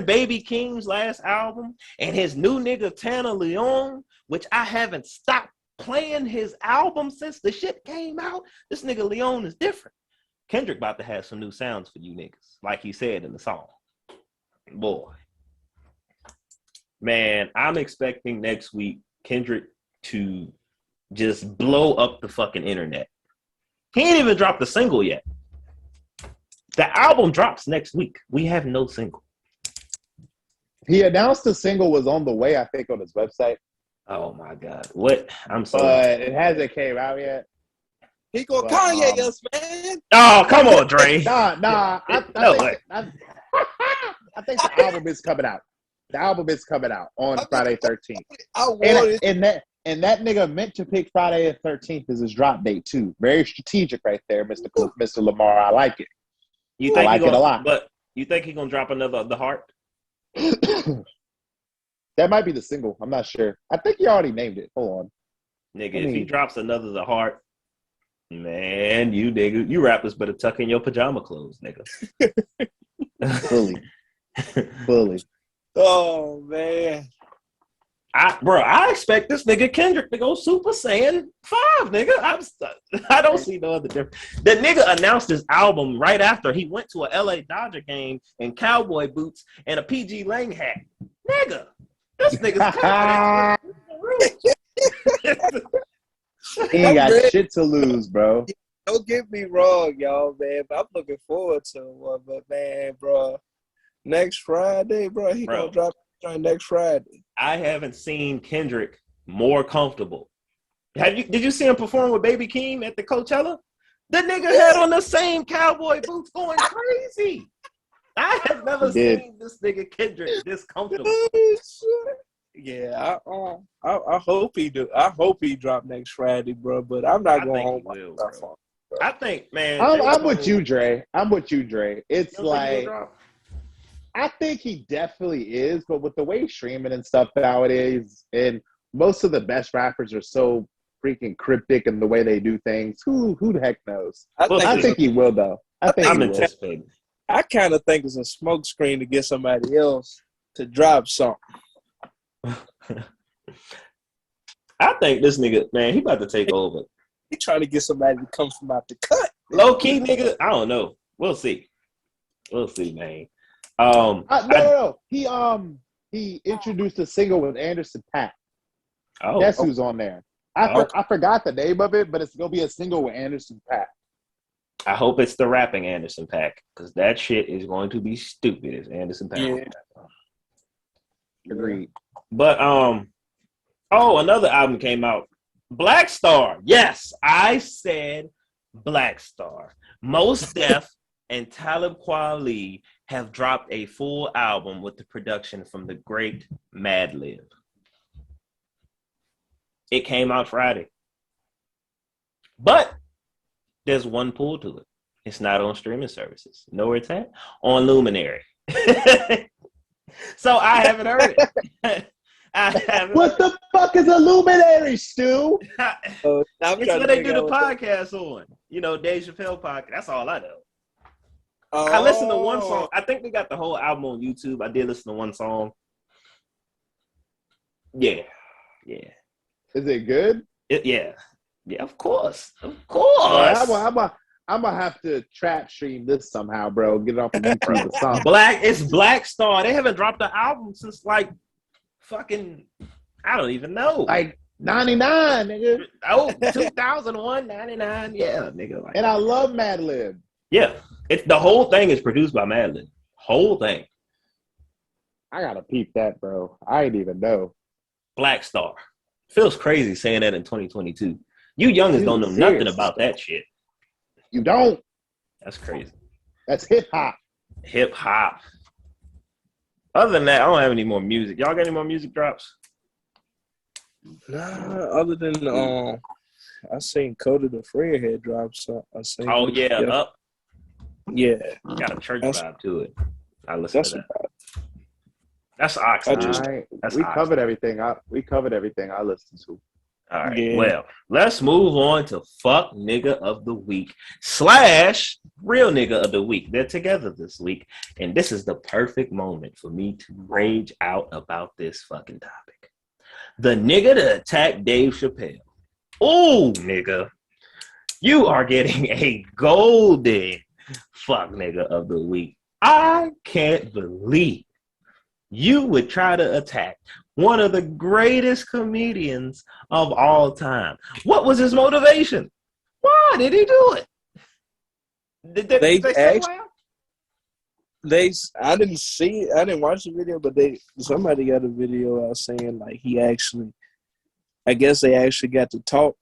Speaker 4: Baby King's last album and his new nigga Tanner Leon, which I haven't stopped playing his album since the shit came out. This nigga Leon is different. Kendrick about to have some new sounds for you niggas, like he said in the song. Boy. Man, I'm expecting next week Kendrick to just blow up the fucking internet. He ain't even dropped a single yet. The album drops next week. We have no single.
Speaker 6: He announced the single was on the way, I think, on his website.
Speaker 4: Oh my God. What? I'm sorry.
Speaker 6: But it hasn't came out yet.
Speaker 5: He gonna Kanye us, man.
Speaker 4: Oh, come on, Dre.
Speaker 6: Nah. I think the album is coming out. The album is coming out on Friday 13th. And that nigga meant to pick Friday the 13th as his drop date too. Very strategic right there, Mr. Lamar. I like it.
Speaker 4: You think
Speaker 6: I like it a lot.
Speaker 4: But you think he's gonna drop another The Heart?
Speaker 6: That might be the single. I'm not sure. I think he already named it. Hold on.
Speaker 4: Nigga, if he drops another The Heart, man, you rappers better tuck in your pajama clothes, nigga.
Speaker 6: Fully.
Speaker 5: Oh man.
Speaker 4: I expect this nigga Kendrick to go Super Saiyan 5, nigga. I don't see no other difference. The nigga announced his album right after he went to a LA Dodger game in cowboy boots and a PG Lang hat. Nigga, this nigga's confident.
Speaker 6: He ain't got shit to lose, bro.
Speaker 5: Don't get me wrong, y'all, man. But I'm looking forward to one. But man, bro, next Friday, bro, he gonna drop next Friday.
Speaker 4: I haven't seen Kendrick more comfortable. Did you see him perform with Baby Keem at the Coachella? The nigga had on the same cowboy boots going crazy. I have never seen this nigga Kendrick this comfortable.
Speaker 5: Yeah, I hope he do. I hope he drop next Friday, bro. But I'm not going home.
Speaker 4: I think, man.
Speaker 6: I'm with you, Dre. It's like, I think he definitely is, but with the way streaming and stuff nowadays, and most of the best rappers are so freaking cryptic in the way they do things. Who the heck knows? I think he will, though.
Speaker 4: I'm anticipating.
Speaker 5: I kind of think it's a smoke screen to get somebody else to drop something.
Speaker 4: I think this nigga, man, he about to take over.
Speaker 5: He trying to get somebody to come from out the cut.
Speaker 4: Low key, nigga. I don't know. We'll see, man.
Speaker 6: No. He introduced a single with Anderson .Paak. Guess who's on there? I forgot the name of it, but it's gonna be a single with Anderson .Paak.
Speaker 4: I hope it's the rapping Anderson .Paak, because that shit is going to be stupid as Anderson .Paak.
Speaker 6: Yeah. Agreed.
Speaker 4: But another album came out. Black Star. Yes, I said Black Star. Mos Def and Talib Kweli have dropped a full album with the production from the great Madlib. It came out Friday. But there's one pull to it. It's not on streaming services. You know where it's at? On Luminary. So I haven't heard it.
Speaker 6: What the fuck is a Luminary, Stu?
Speaker 4: It's what they do the podcast on. You know, Dave Chappelle podcast. That's all I know. I listened to one song. I think they got the whole album on YouTube. I did listen to one song. Yeah.
Speaker 6: Is it good?
Speaker 4: Yeah, of course.
Speaker 6: I'm gonna have to trap stream this somehow, bro. Get it off of YouTube or something.
Speaker 4: It's Black Star. They haven't dropped the album since like fucking, I don't even know.
Speaker 6: Like 99, nigga.
Speaker 4: 2001, 99. Yeah, nigga.
Speaker 6: And I love Madlib.
Speaker 4: Yeah. It's the whole thing is produced by Madlib. Whole thing.
Speaker 6: I gotta peep that, bro. I ain't even know.
Speaker 4: Black Star. Feels crazy saying that in 2022. You youngins don't know nothing about that shit.
Speaker 6: You don't.
Speaker 4: That's crazy.
Speaker 6: That's hip hop.
Speaker 4: Hip hop. Other than that, I don't have any more music. Y'all got any more music drops?
Speaker 5: Nah, other than I seen Coda the Freer had dropped. So I seen.
Speaker 4: Oh yeah, Up.
Speaker 5: Yeah,
Speaker 4: got a church vibe to it. I listen to that. That's Oxy.
Speaker 6: We covered everything. We covered everything I listened to.
Speaker 4: All right. Well, let's move on to Fuck Nigga of the Week / Real Nigga of the Week. They're together this week, and this is the perfect moment for me to rage out about this fucking topic. The nigga that attacked Dave Chappelle. Oh, nigga. You are getting a golden Fuck Nigga of the Week. I can't believe you would try to attack one of the greatest comedians of all time. What was his motivation? Why did he do it? Did they say why?
Speaker 5: I didn't see it. I didn't watch the video, but somebody got a video out saying like I guess they actually got to talk,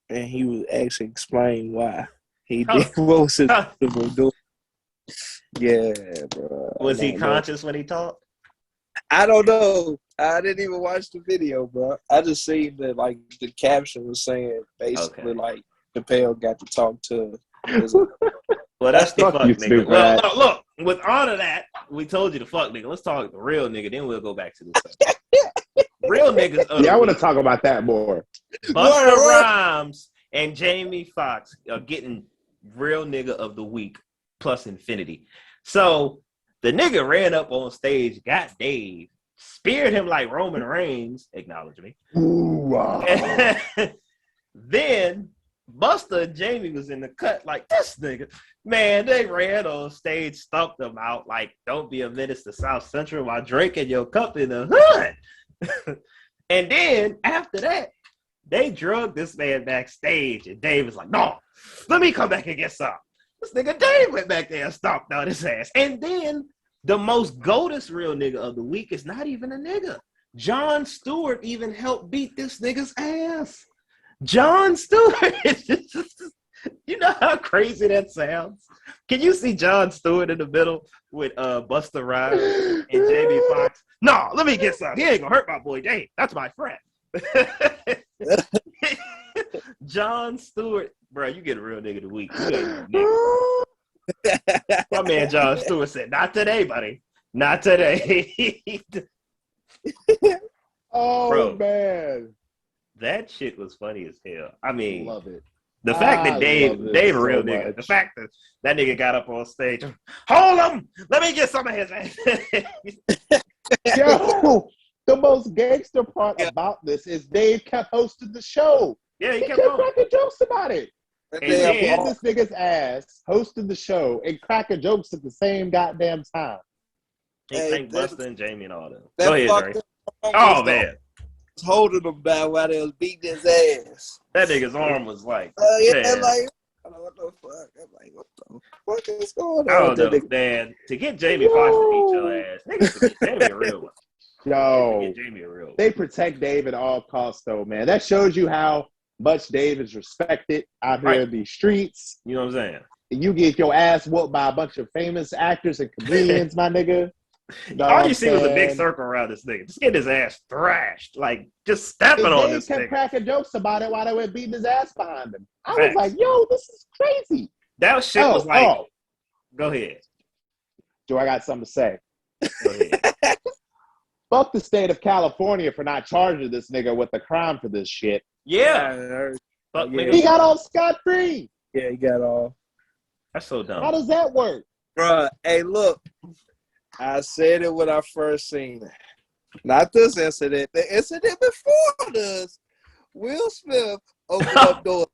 Speaker 5: and he was actually explaining why he did what was his doing. Yeah, bro.
Speaker 4: Was he conscious when he talked?
Speaker 5: I don't know. I didn't even watch the video, bro. I just seen that like the caption was saying basically like Chappelle got to talk to.
Speaker 4: Well, that's the fuck nigga. Well, look. With all of that, we told you the fuck nigga. Let's talk the real nigga. Then we'll go back to this. Real niggas.
Speaker 6: I want to talk about that more.
Speaker 4: Busta Rhymes and Jamie Foxx are getting real nigga of the week plus infinity. So the nigga ran up on stage, got Dave, speared him like Roman Reigns, acknowledge me.
Speaker 6: Ooh, wow.
Speaker 4: Then Busta and Jamie was in the cut like, this nigga. Man, they ran on stage, stumped them out like, don't be a menace to South Central while drinking your cup in the hood. And then after that, they drugged this man backstage, and Dave was like, no, let me come back and get some. This nigga Dave went back there and stomped out his ass. And then the most goatest real nigga of the week is not even a nigga. Jon Stewart even helped beat this nigga's ass. Jon Stewart. You know how crazy that sounds? Can you see Jon Stewart in the middle with Busta Rhymes and Jamie Foxx? No, let me get some. He ain't gonna hurt my boy Dave. That's my friend. Jon Stewart, bro, you get a real nigga of the week. You ain't no nigga. My man Jon Stewart said, not today, buddy. Not today.
Speaker 6: Oh,
Speaker 4: bro,
Speaker 6: man.
Speaker 4: that shit was funny as hell. I mean,
Speaker 6: Love it.
Speaker 4: the fact that Dave a real nigga.
Speaker 6: Much.
Speaker 4: The fact that nigga got up on stage, hold him, let me get some of his ass.
Speaker 6: Yo, the most gangster part about this is Dave kept hosting the show.
Speaker 4: Yeah, he kept
Speaker 6: cracking jokes about it.
Speaker 4: And
Speaker 6: They
Speaker 4: then-
Speaker 6: had this nigga's ass, hosted the show, and cracking jokes at the same goddamn time.
Speaker 4: He
Speaker 5: Hey,
Speaker 4: thanked
Speaker 5: that-
Speaker 4: Busta and Jamie and all that.
Speaker 5: That
Speaker 4: Go ahead,
Speaker 5: fucked
Speaker 4: Dre.
Speaker 5: up
Speaker 4: Oh,
Speaker 5: was
Speaker 4: man.
Speaker 5: holding him down while they was beating his ass.
Speaker 4: That nigga's arm was like,
Speaker 5: Yeah,
Speaker 4: man.
Speaker 5: like, I don't know what the fuck. I'm like, what the fuck is going
Speaker 4: I
Speaker 5: on?
Speaker 4: don't know, man. To get Jamie Foxx to beat your ass, niggas should get Jamie a real one.
Speaker 6: Yo,
Speaker 4: Get Jamie a real one.
Speaker 6: they protect Dave at all costs, though, man. That shows you how much Dave is respected out here in these streets.
Speaker 4: You know what I'm saying?
Speaker 6: You get your ass whooped by a bunch of famous actors and comedians, my nigga.
Speaker 4: All you see was a big circle around this nigga. Just getting his ass thrashed. Like, just stepping
Speaker 6: And
Speaker 4: on
Speaker 6: Dave
Speaker 4: this
Speaker 6: kept
Speaker 4: nigga.
Speaker 6: cracking jokes about it while they were beating his ass behind him. I was
Speaker 4: Facts.
Speaker 6: like, yo, this is crazy.
Speaker 4: That shit was like, go ahead.
Speaker 6: Joe, I got something to say.
Speaker 4: Go ahead.
Speaker 6: Fuck the state of California for not charging this nigga with a crime for this shit.
Speaker 4: Yeah. Fuck
Speaker 5: Yeah.
Speaker 4: niggas.
Speaker 6: He got off scot-free.
Speaker 5: Yeah, he got all.
Speaker 4: That's so dumb.
Speaker 6: How does that work?
Speaker 5: Bruh, hey, look. I said it when I first seen it. Not this incident. The incident before this. Will Smith opened up doors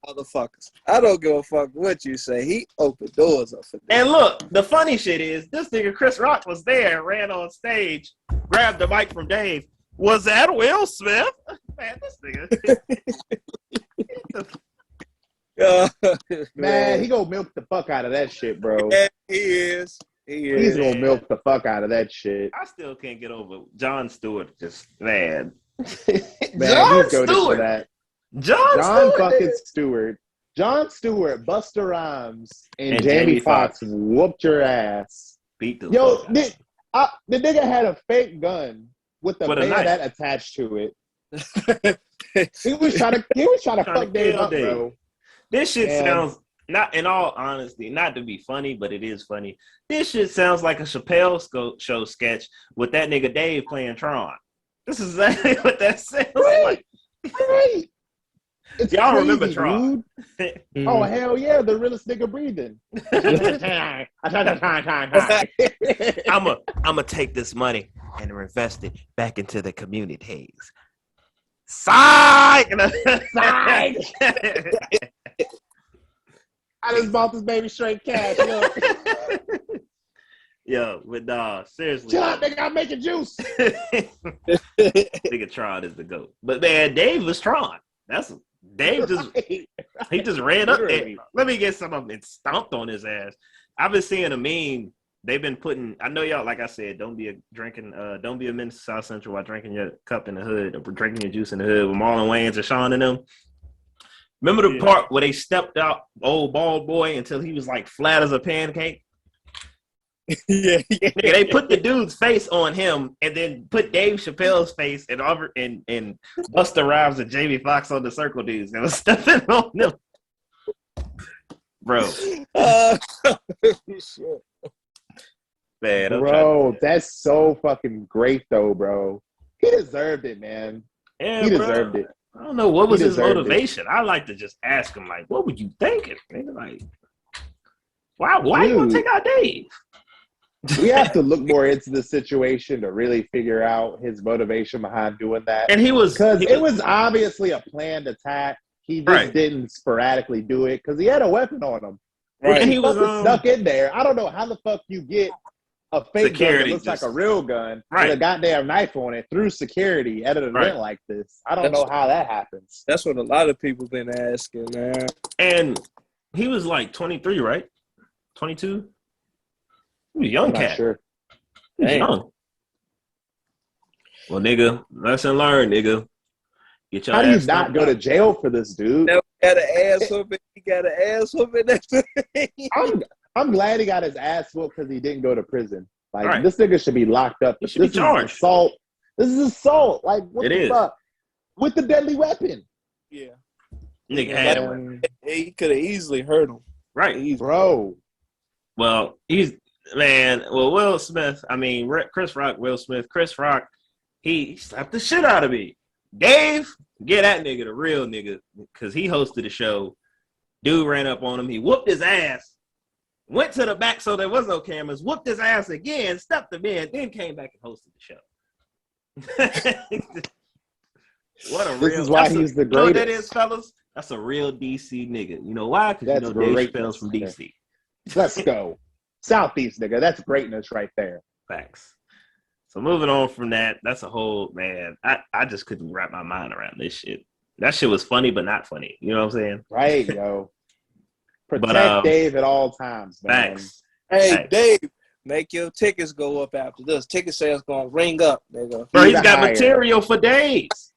Speaker 5: for motherfuckers. I don't give a fuck what you say. He opened doors up for them.
Speaker 4: And look, the funny shit is, this nigga Chris Rock was there, ran on stage, grabbed the mic from Dave. Was that Will Smith? Man, this nigga.
Speaker 6: Man, he gonna milk the fuck out of that shit, bro.
Speaker 5: Yeah, he is. He is.
Speaker 6: He's gonna milk the fuck out of that shit.
Speaker 4: I still can't get over Jon Stewart. Just, man.
Speaker 6: Man,
Speaker 4: Jon
Speaker 6: he's goated for that.
Speaker 4: Jon Stewart.
Speaker 6: Fucking Stewart. Jon Stewart, Busta Rhymes, and
Speaker 4: Jamie
Speaker 6: Jamie Foxx
Speaker 4: Foxx
Speaker 6: whooped your ass.
Speaker 4: Beat the
Speaker 6: Yo,
Speaker 4: fuck out.
Speaker 6: the nigga had a fake gun with a
Speaker 4: With a knife.
Speaker 6: bayonet attached to it. He was trying to fuck Dave
Speaker 4: kill
Speaker 6: up,
Speaker 4: Dave.
Speaker 6: bro.
Speaker 4: This shit
Speaker 6: And-
Speaker 4: sounds, not in all honesty, not to be funny, but it is funny. This shit sounds like a Chappelle show sketch with that nigga Dave playing Tron. This is exactly what that sounds like.
Speaker 6: Right. It's
Speaker 4: Y'all
Speaker 6: crazy,
Speaker 4: remember Tron?
Speaker 6: dude. Oh, hell yeah, the realest nigga breathing.
Speaker 4: I'ma take this money and invest it back into the communities. Psych!
Speaker 6: Psych! I just bought this baby straight cash. Look.
Speaker 4: Yo, but nah, seriously.
Speaker 6: Chill out, nigga, I'm making juice.
Speaker 4: Nigga Tron is the GOAT. But man, Dave was Tron. That's Dave just he just ran up there. Let me get some of them and stomped on his ass. I've been seeing a meme. They've been putting, I know y'all, like I said, don't be a menace to South Central while drinking your cup in the hood or drinking your juice in the hood with Marlon Wayans and Sean and them. Remember the part where they stepped out old bald boy until he was like flat as a pancake?
Speaker 5: Yeah.
Speaker 4: Nigga, they put the dude's face on him and then put Dave Chappelle's face and Busta Rhymes and Jamie Foxx on the circle dudes that was stepping on them. Bro.
Speaker 5: Shit.
Speaker 4: Man,
Speaker 6: Bro, that's so fucking great though, bro. He deserved it, man.
Speaker 4: Yeah,
Speaker 6: He
Speaker 4: bro.
Speaker 6: deserved it.
Speaker 4: I don't know what was
Speaker 6: He
Speaker 4: his
Speaker 6: deserved
Speaker 4: motivation. I like to just ask him, like, what were you thinking? Nigga, like, why you want to
Speaker 6: Dude.
Speaker 4: take out Dave?
Speaker 6: We have to look more into the situation to really figure out his motivation behind doing that.
Speaker 4: And
Speaker 6: because it was obviously a planned attack. He just didn't sporadically do it because he had a weapon on him.
Speaker 4: Right. And he was
Speaker 6: snuck in there. I don't know how the fuck you get a fake gun that looks like a real gun with a goddamn knife on it through security at an event like this. I don't know how that happens.
Speaker 5: That's what a lot of people been asking, man.
Speaker 4: And he was like 23, right? 22? He was a young cat.
Speaker 6: Sure.
Speaker 4: He was young. Well, nigga, lesson learned, nigga. Get your
Speaker 6: How do you
Speaker 4: ass
Speaker 6: not go to jail for this, dude?
Speaker 5: Now got an ass whooping. He got an ass whooping.
Speaker 6: I'm glad he got his ass whooped because he didn't go to prison. Like this nigga should be locked up. This is assault. This is assault. Like what the fuck? With the deadly weapon.
Speaker 5: Yeah.
Speaker 4: Nigga had him.
Speaker 5: He could have easily hurt him.
Speaker 4: Right.
Speaker 6: Bro.
Speaker 4: Well, Will Smith, Chris Rock, Will Smith, Chris Rock, he slapped the shit out of me. Dave, get that nigga, the real nigga, because he hosted the show. Dude ran up on him. He whooped his ass. Went to the back so there was no cameras. Whooped his ass again. Stepped him in. Then came back and hosted the show. What a real.
Speaker 6: This is why he's the greatest.
Speaker 4: You know what that is, fellas? That's a real DC nigga. You know why? Because you know Dave Chappelle's from DC.
Speaker 6: Let's go. Southeast nigga. That's greatness right there.
Speaker 4: Facts. So moving on from that, that's a whole, man, I just couldn't wrap my mind around this shit. That shit was funny, but not funny. You know what I'm saying?
Speaker 6: Right, yo. Protect Dave at all times, man.
Speaker 4: Facts.
Speaker 5: Hey,
Speaker 4: Facts.
Speaker 5: Dave, make your tickets go up after this. Ticket sales gonna ring up, nigga.
Speaker 4: Bro, he's got material for days.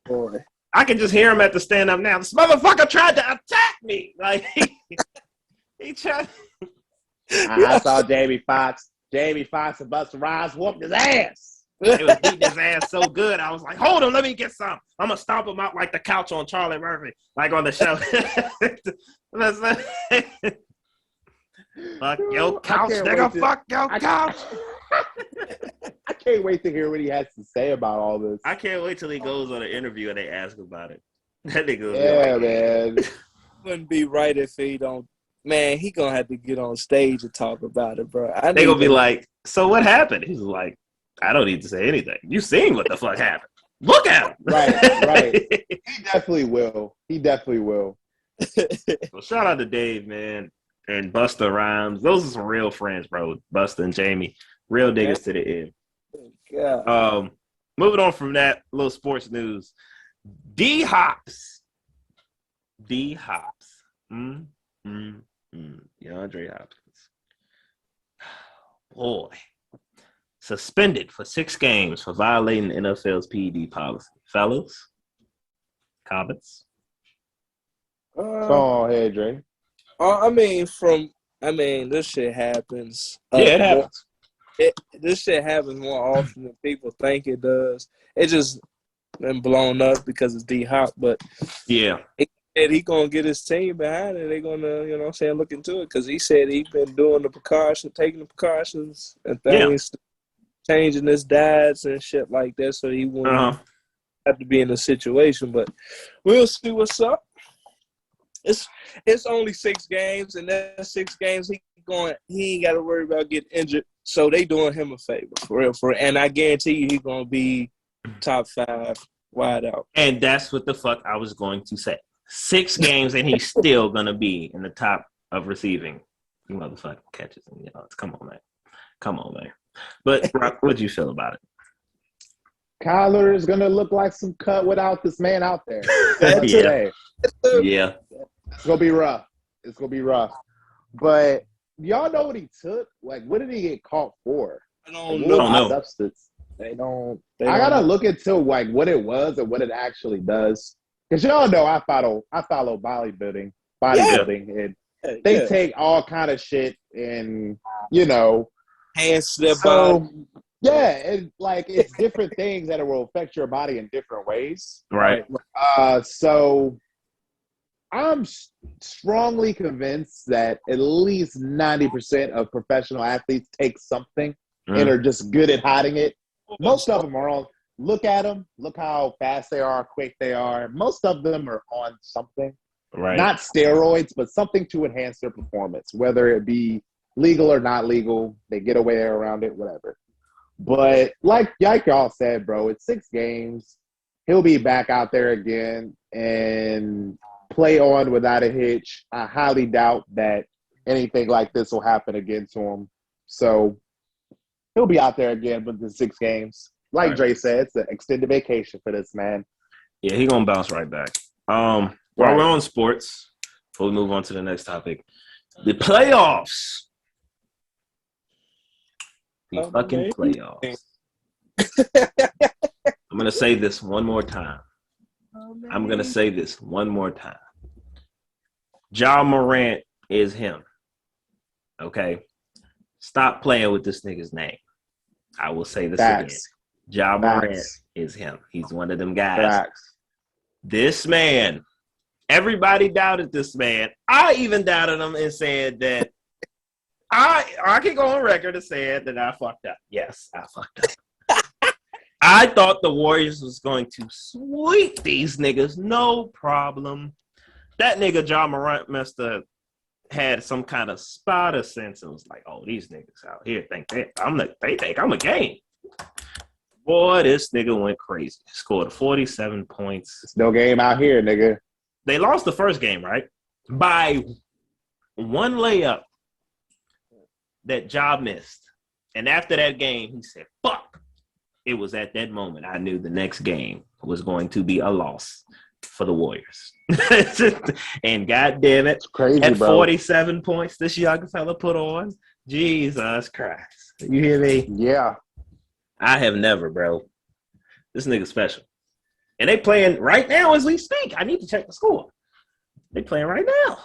Speaker 5: Boy.
Speaker 4: I can just hear him at the stand up now. This motherfucker tried to attack me. Like, he tried.
Speaker 6: I saw Jamie Foxx and Busta Rhymes whooped his ass.
Speaker 4: It was beating his ass so good. I was like, hold on, let me get some. I'm going to stomp him out like the couch on Charlie Murphy, like on the show. Fuck your couch, nigga. Fuck your couch.
Speaker 6: I can't wait to hear what he has to say about all this.
Speaker 4: I can't wait till he goes on an interview and they ask about it. That nigga
Speaker 6: man.
Speaker 5: Wouldn't be right if he don't. Man, he gonna have to get on stage and talk about it, bro.
Speaker 4: They gonna be like, so what happened? He's like, I don't need to say anything. You seen what the fuck happened. Look at him.
Speaker 6: Right. He definitely will.
Speaker 4: Well, shout out to Dave, man, and Busta Rhymes. Those are some real friends, bro. Busta and Jamie. Real niggas to the end.
Speaker 5: Yeah.
Speaker 4: Moving on from that, little sports news. D-Hops. DeAndre Hopkins. Boy. Suspended for 6 games for violating the NFL's PED policy. Fellas? Comments?
Speaker 6: Go ahead, Dre.
Speaker 5: This shit happens.
Speaker 4: It happens.
Speaker 5: This shit happens more often than people think it does. It just been blown up because it's D-Hop, but
Speaker 4: yeah.
Speaker 5: He gonna get his team behind it. They're gonna, look into it because he said he been doing taking the precautions and things, changing his diets and shit like that, so he wouldn't have to be in a situation. But we'll see what's up. It's only 6 games, and that's 6 games. He ain't got to worry about getting injured. So they doing him a favor for real. And I guarantee you, he's gonna be top 5 wide out.
Speaker 4: And that's what the fuck I was going to say. 6 games, and he's still gonna be in the top of receiving. You motherfucking catches and yards. Come on, man. But Rock, what'd you feel about it?
Speaker 6: Kyler is gonna look like some cut without this man out there.
Speaker 4: Yeah.
Speaker 6: It's gonna be rough. But y'all know what he took? Like, what did he get caught for?
Speaker 5: I don't know.
Speaker 6: Substance. I gotta look into like what it was and what it actually does. Because y'all know I follow bodybuilding, and they take all kind of shit and
Speaker 5: hands to their body.
Speaker 6: Yeah, it's different things that will affect your body in different ways.
Speaker 4: Right.
Speaker 6: So I'm strongly convinced that at least 90% of professional athletes take something and are just good at hiding it. Most of them are on. Look at them. Look how fast they are, quick they are. Most of them are on something.
Speaker 4: Right.
Speaker 6: Not steroids, but something to enhance their performance, whether it be legal or not legal. They get away around it, whatever. But like y'all said, bro, it's 6 games. He'll be back out there again and play on without a hitch. I highly doubt that anything like this will happen again to him. So he'll be out there again within 6 games. Like Dre said, it's an extended vacation for this man.
Speaker 4: Yeah, he's gonna bounce right back. While we're on sports, before we move on to the next topic, the playoffs. The fucking playoffs. I'm gonna say this one more time. I'm gonna say this one more time. Ja Morant is him. Okay? Stop playing with this nigga's name. I will say this again. Ja Morant is him. He's one of them guys. This man, everybody doubted this man. I even doubted him and said that I can go on record and say that I fucked up. Yes, I fucked up. I thought the Warriors was going to sweep these niggas, no problem. That nigga Ja Morant must have had some kind of spotter sense and was like, "Oh, these niggas out here think they think I'm a game." Boy, this nigga went crazy. Scored 47 points.
Speaker 6: It's no game out here, nigga.
Speaker 4: They lost the first game, right? By one layup that Ja missed. And after that game, he said, "Fuck." It was at that moment I knew the next game was going to be a loss for the Warriors. And goddamn it,
Speaker 6: crazy,
Speaker 4: at
Speaker 6: bro.
Speaker 4: 47 points this young fella put on. Jesus Christ. You hear me?
Speaker 6: Yeah.
Speaker 4: I have never, bro. This nigga special. And they playing right now as we speak. I need to check the score. They playing right now.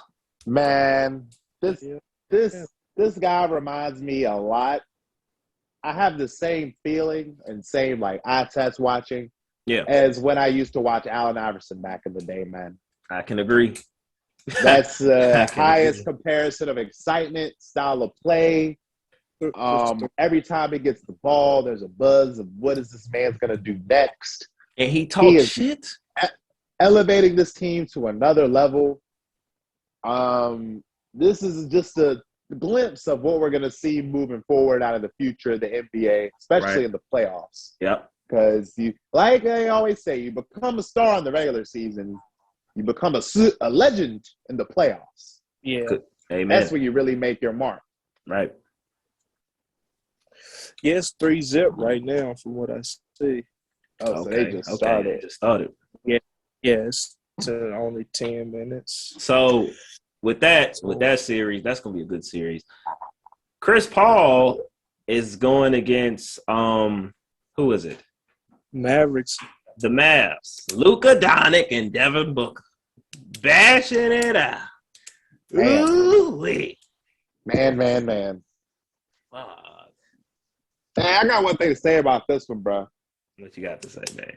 Speaker 6: Man, this guy reminds me a lot. I have the same feeling and same like eye test watching as when I used to watch Allen Iverson back in the day, man.
Speaker 4: I can agree.
Speaker 6: That's the highest comparison of excitement, style of play. Every time he gets the ball, there's a buzz of what is this man's going to do next.
Speaker 4: And he talks shit.
Speaker 6: Elevating this team to another level. This is just a glimpse of what we're going to see moving forward out of the future of the NBA, especially in the playoffs.
Speaker 4: Yep.
Speaker 6: Because like I always say, you become a star in the regular season, you become a legend in the playoffs.
Speaker 5: Yeah.
Speaker 4: Amen.
Speaker 6: That's where you really make your mark.
Speaker 4: Right.
Speaker 5: Yeah, it's 3-0 right now from what I see.
Speaker 6: Oh, so they just started.
Speaker 4: Just started.
Speaker 5: Yeah. Yes. To only 10 minutes.
Speaker 4: So with that series, that's gonna be a good series. Chris Paul is going against who is it?
Speaker 5: Mavericks.
Speaker 4: The Mavs. Luka Doncic and Devin Booker. Bashing it out. Ooh-wee.
Speaker 6: Man.
Speaker 4: Fuck.
Speaker 6: Hey, I got one thing to say about this one, bro.
Speaker 4: What you got to say, man?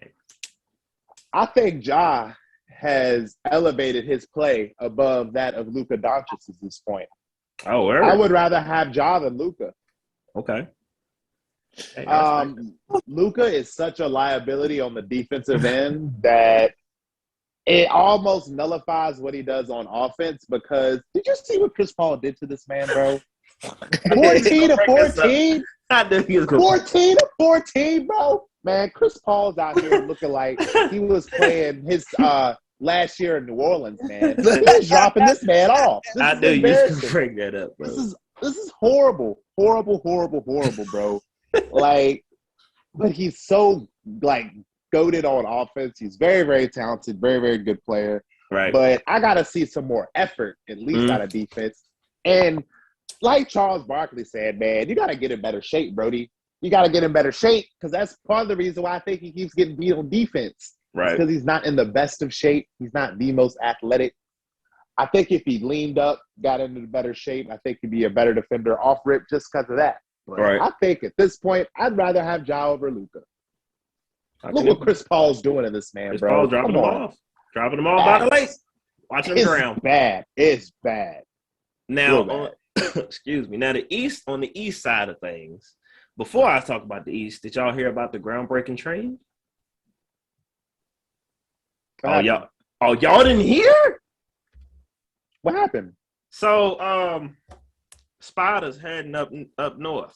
Speaker 6: I think Ja has elevated his play above that of Luka Doncic at this point.
Speaker 4: Oh, where?
Speaker 6: I would rather have Ja than Luka.
Speaker 4: Okay. Hey,
Speaker 6: Luka is such a liability on the defensive end that it almost nullifies what he does on offense because did you see what Chris Paul did to this man, bro? 14 to 14? 14 to 14, bro. Man, Chris Paul's out here looking like he was playing his last year in New Orleans, man. He's dropping this man off.
Speaker 4: I knew you was gonna bring that up, bro.
Speaker 6: This is horrible, bro. Like, but he's so like goated on offense. He's very, very talented, very, very good player.
Speaker 4: Right.
Speaker 6: But I gotta see some more effort, at least out of defense. And like Charles Barkley said, man, you gotta get in better shape, Brody. You gotta get in better shape because that's part of the reason why I think he keeps getting beat on defense.
Speaker 4: Right.
Speaker 6: Because he's not in the best of shape. He's not the most athletic. I think if he leaned up, got into better shape, I think he'd be a better defender off rip just because of that. But
Speaker 4: right.
Speaker 6: I think at this point, I'd rather have Ja over Luka. Look what Chris Paul's doing to this man,
Speaker 4: Chris
Speaker 6: bro.
Speaker 4: Paul dropping them off. Dropping them off by the lace. Watching them ground.
Speaker 6: It's bad.
Speaker 4: Now, excuse me. Now, on the east side of things, before I talk about the east, did y'all hear about the groundbreaking trade? Y'all didn't hear?
Speaker 6: What happened?
Speaker 4: So, Spiders heading up north.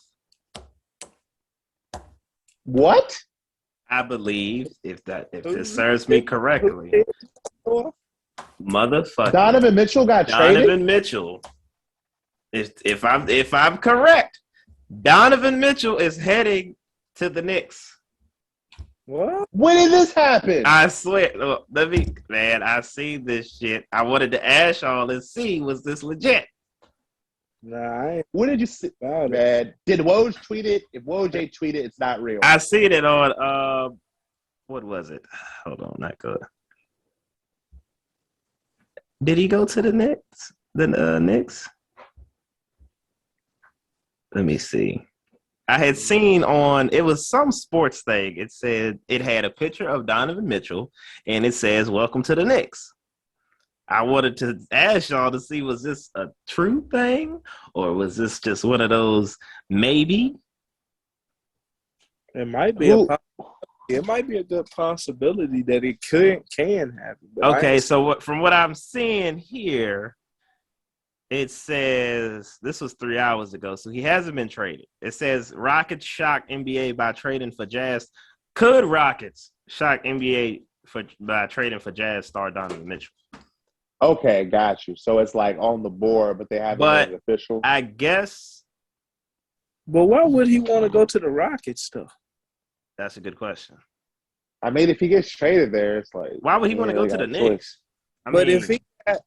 Speaker 6: What?
Speaker 4: I believe if this serves me correctly. Motherfucker.
Speaker 6: Donovan Mitchell got traded?
Speaker 4: Donovan Mitchell. If I'm correct, Donovan Mitchell is heading to the Knicks.
Speaker 5: What?
Speaker 6: When did this happen?
Speaker 4: I swear, I see this shit. I wanted to ask y'all and see, was this legit?
Speaker 5: Nah,
Speaker 6: What did you see? Man, did Woj tweet it? If Woj tweet it, it's not real.
Speaker 4: I seen it on what was it? Hold on, not good. Did he go to the Knicks? The Knicks? Let me see. I had seen it was some sports thing. It said it had a picture of Donovan Mitchell and it says, "Welcome to the Knicks." I wanted to ask y'all to see, was this a true thing or was this just one of those maybe?
Speaker 5: It might be a good possibility that it can happen.
Speaker 4: Okay, so from what I'm seeing here, it says this was 3 hours ago, so he hasn't been traded. It says Rockets shock NBA by trading for Jazz. Could Rockets shock NBA by trading for Jazz star Donovan Mitchell?
Speaker 6: Okay, got you. So it's like on the board, but they haven't made it official.
Speaker 4: I guess.
Speaker 5: But why would he want to go to the Rockets though?
Speaker 4: That's a good question.
Speaker 6: I mean, if he gets traded there, it's like,
Speaker 4: why would he want to go to the Knicks?
Speaker 5: If he got,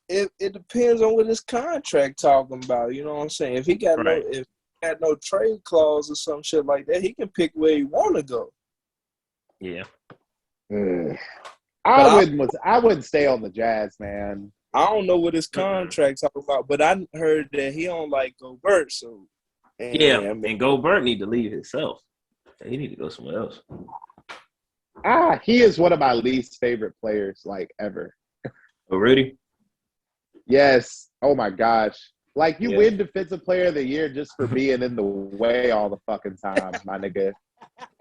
Speaker 5: it depends on what his contract talking about. You know what I'm saying? If he got no trade clause or some shit like that, he can pick where he want to go.
Speaker 4: Yeah.
Speaker 6: I wouldn't stay on the Jazz, man.
Speaker 5: I don't know what his contract talking about, but I heard that he don't like Gobert. So
Speaker 4: and Gobert need to leave himself. He need to go somewhere else.
Speaker 6: He is one of my least favorite players, like, ever.
Speaker 4: Oh, Rudy?
Speaker 6: Yes. Oh, my gosh. Like, you win Defensive Player of the Year just for being in the way all the fucking time, my nigga.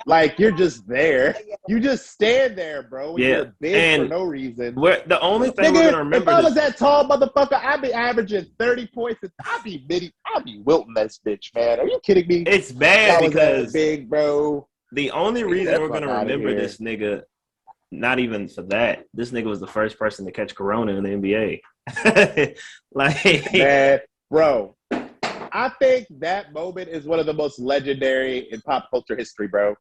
Speaker 6: Like, you're just there. You just stand there, bro. You're big for no reason.
Speaker 4: The only thing we're going to remember
Speaker 6: if I was that tall motherfucker, I'd be averaging 30 points. I'd be wilting that bitch, man. Are you kidding me?
Speaker 4: It's bad because
Speaker 6: big, bro.
Speaker 4: The only reason we're going to remember this nigga, not even for that, this nigga was the first person to catch corona in the NBA.
Speaker 6: Man, bro. I think that moment is one of the most legendary in pop culture history, bro.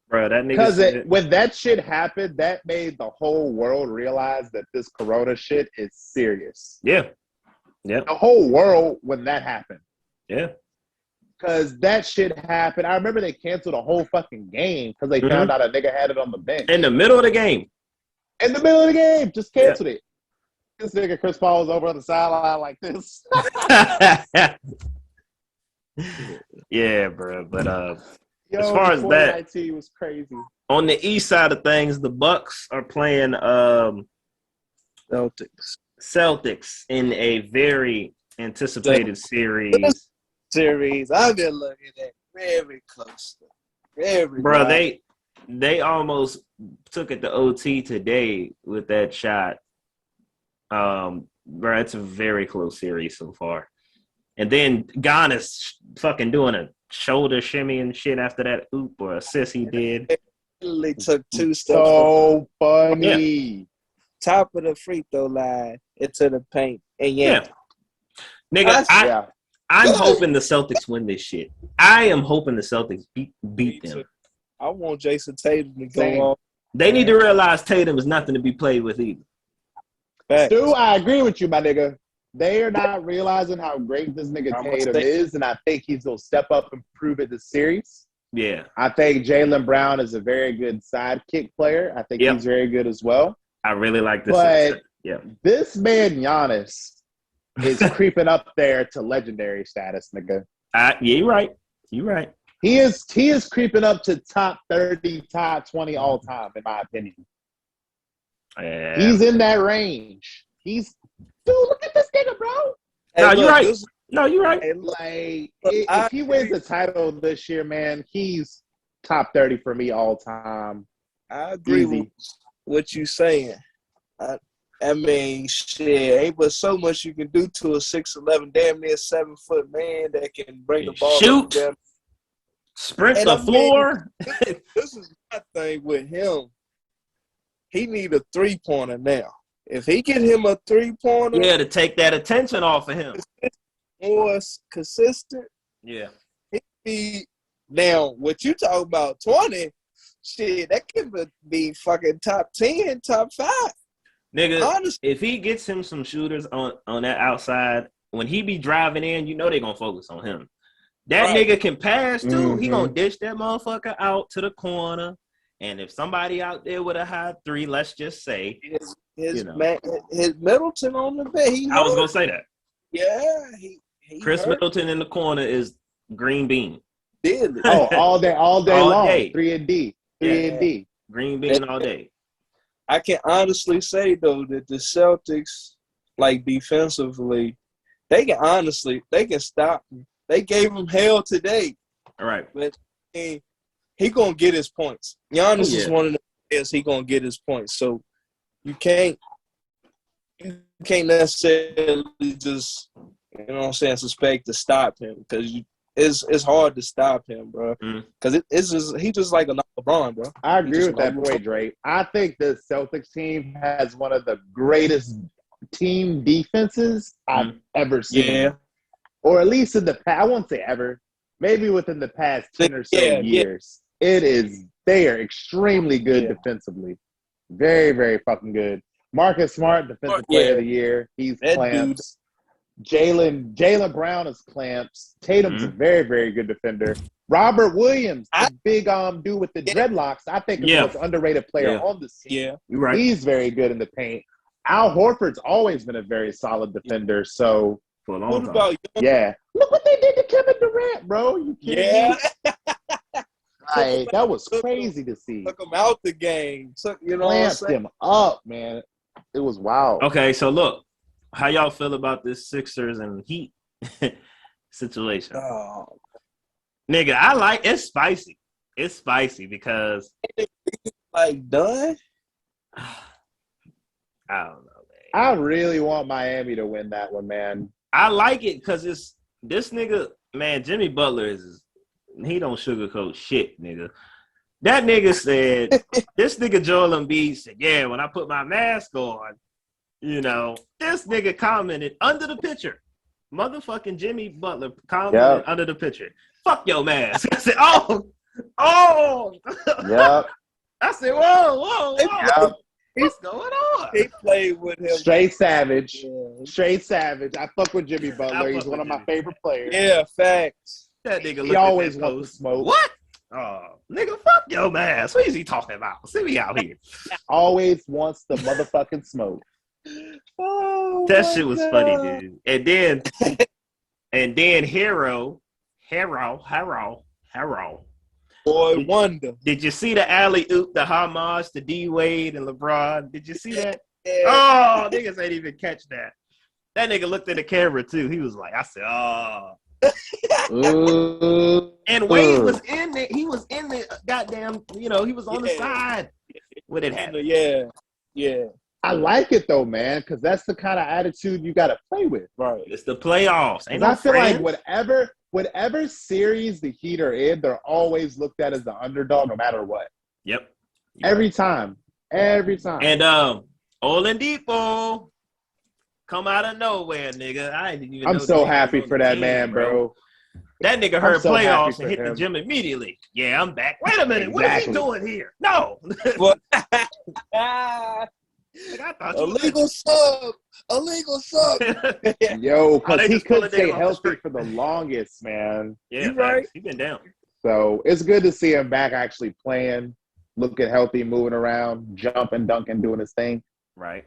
Speaker 4: Bro, that nigga.
Speaker 6: Because when that shit happened, that made the whole world realize that this corona shit is serious.
Speaker 4: Yeah. Yeah.
Speaker 6: The whole world when that happened.
Speaker 4: Yeah.
Speaker 6: Because that shit happened. I remember they canceled a whole fucking game because they found out a nigga had it on the bench.
Speaker 4: In the middle of the game.
Speaker 6: Just canceled it. This nigga Chris Paul was over on the sideline like this.
Speaker 4: Yeah, bro. But as far as that,
Speaker 6: was crazy.
Speaker 4: On the east side of things, the Bucks are playing Celtics in a very anticipated series.
Speaker 5: I've been looking at very close.
Speaker 4: Bro, they almost took it to OT today with that shot. Bro, it's a very close series so far. And then Giannis fucking doing a shoulder shimmy and shit after that oop or assist he did.
Speaker 5: It literally took 2 steps.
Speaker 6: So funny.
Speaker 5: Yeah. Top of the free throw line into the paint. And
Speaker 4: nigga, I'm hoping the Celtics win this shit. I am hoping the Celtics beat them.
Speaker 5: I want Jason Tatum to go off.
Speaker 4: They need to realize Tatum is nothing to be played with either.
Speaker 6: Stu, I agree with you, my nigga. They are not realizing how great this nigga Tatum is, and I think he's going to step up and prove it this series.
Speaker 4: Yeah.
Speaker 6: I think Jaylen Brown is a very good sidekick player. I think he's very good as well.
Speaker 4: I really like this.
Speaker 6: But this man, Giannis, is creeping up there to legendary status, nigga.
Speaker 4: You're right. You're right.
Speaker 6: He is creeping up to top 30, top 20 all time, in my opinion.
Speaker 4: Yeah.
Speaker 6: He's in that range. Dude, look at this nigga, bro.
Speaker 4: No, you're right. No, you're right.
Speaker 6: Like, if he wins the title this year, man, he's top 30 for me all time.
Speaker 5: I agree with what you're saying. I mean, shit, ain't but so much you can do to a 6'11", damn near 7 foot man that can bring the ball
Speaker 4: shoot,
Speaker 5: up them.
Speaker 4: sprint
Speaker 5: And
Speaker 4: the
Speaker 5: I mean,
Speaker 4: floor.
Speaker 5: this is my thing with him. He need a 3-pointer now. If he get him a 3-pointer,
Speaker 4: Yeah, to take that attention off of him.
Speaker 5: more consistent.
Speaker 4: Yeah.
Speaker 5: He be now. What you talk about 20? Shit, that could be fucking top 10, top 5.
Speaker 4: Nigga,
Speaker 5: Honestly.
Speaker 4: if he gets him some shooters on that outside, when he be driving in, you know they gonna focus on him. That
Speaker 5: Right.
Speaker 4: nigga can pass too.
Speaker 6: Mm-hmm.
Speaker 4: He gonna dish that motherfucker out to the corner. And if somebody out there with a high 3, let's just say,
Speaker 5: His Middleton on the bench.
Speaker 4: I was gonna say that.
Speaker 5: Yeah, he
Speaker 4: Chris
Speaker 5: hurt.
Speaker 4: Middleton in the corner is green bean.
Speaker 5: Did it.
Speaker 6: Oh, all day
Speaker 4: All
Speaker 6: long.
Speaker 4: day.
Speaker 6: 3 and D. 3 and D.
Speaker 4: Green bean all day.
Speaker 5: I can honestly say though that the Celtics, like defensively, they can stop him. They gave him hell today,
Speaker 4: All right.
Speaker 5: but he gonna get his points. Giannis is one of the players. He gonna get his points. So you can't necessarily just suspect to stop him because it's hard to stop him, bro. Because he just like a LeBron, bro.
Speaker 6: I agree with that point, Drake. I think the Celtics team has one of the greatest team defenses I've ever seen.
Speaker 5: Yeah.
Speaker 6: Or at least in the past, I won't say ever, maybe within the past 10 or so years. They are extremely good defensively. Very, very fucking good. Marcus Smart, defensive player of the year. He's clamps. Jaylen Brown is clamps. Tatum's a very, very good defender. Robert Williams, the big dude with the dreadlocks, I think is the most underrated player on the team.
Speaker 5: Yeah,
Speaker 4: you're right.
Speaker 6: He's very good in the paint. Al Horford's always been a very solid defender. So
Speaker 4: for a long time.
Speaker 6: Look what they did to Kevin Durant, bro. You kidding me? Like, that was crazy to see.
Speaker 5: Took him out the game.
Speaker 6: Clamped him up, man. It was wild.
Speaker 4: Okay, so look, how y'all feel about this Sixers and Heat situation?
Speaker 5: Oh.
Speaker 4: Nigga, I like it's spicy. It's spicy because
Speaker 5: like done.
Speaker 4: I don't know, man.
Speaker 6: I really want Miami to win that one, man.
Speaker 4: I like it because it's this nigga, man. Jimmy Butler he don't sugarcoat shit, nigga. That nigga said, this nigga Joel Embiid said, yeah, when I put my mask on, this nigga commented under the picture. Motherfucking Jimmy Butler commented under the picture. Fuck your mask. I said, oh.
Speaker 6: Yep.
Speaker 4: I said, whoa.
Speaker 6: Yep.
Speaker 4: What's going on?
Speaker 5: He played with him.
Speaker 6: Straight savage. Straight savage. I fuck with Jimmy Butler. He's one of my favorite players.
Speaker 5: Yeah, facts.
Speaker 4: That nigga
Speaker 6: he always wants to smoke.
Speaker 4: What? Oh, nigga, fuck your mask. What is he talking about? See me out here.
Speaker 6: Always wants the motherfucking smoke.
Speaker 5: Oh,
Speaker 4: that shit was funny, dude. And then Hero.
Speaker 5: Boy, wonder.
Speaker 4: Did you see the alley-oop, the homage to D-Wade and LeBron? Did you see that?
Speaker 5: Yeah.
Speaker 4: Oh, niggas ain't even catch that. That nigga looked at the camera, too. He was like, I said, oh. And Wade was in there. He was in the goddamn, he was on the side when it happened.
Speaker 5: Yeah.
Speaker 6: I like it, though, man, because that's the kind of attitude you got to play with.
Speaker 5: Right.
Speaker 4: It's the playoffs. Ain't no
Speaker 6: I feel
Speaker 4: friends.
Speaker 6: like whatever series the Heat are in, they're always looked at as the underdog no matter what.
Speaker 4: Yep.
Speaker 6: Every time.
Speaker 4: And Oladipo come out of nowhere, nigga. I didn't even know.
Speaker 6: I'm so happy for that man, bro.
Speaker 4: That nigga heard
Speaker 6: so
Speaker 4: playoffs and hit
Speaker 6: him.
Speaker 4: the gym immediately. Yeah, I'm back. Wait a minute. What is he doing here? No.
Speaker 5: Illegal sub.
Speaker 6: Yo, because he couldn't stay healthy for the longest, man.
Speaker 4: Yeah,
Speaker 5: right.
Speaker 4: He's been down.
Speaker 6: So it's good to see him back actually playing, looking healthy, moving around, jumping, dunking, doing his thing.
Speaker 4: Right.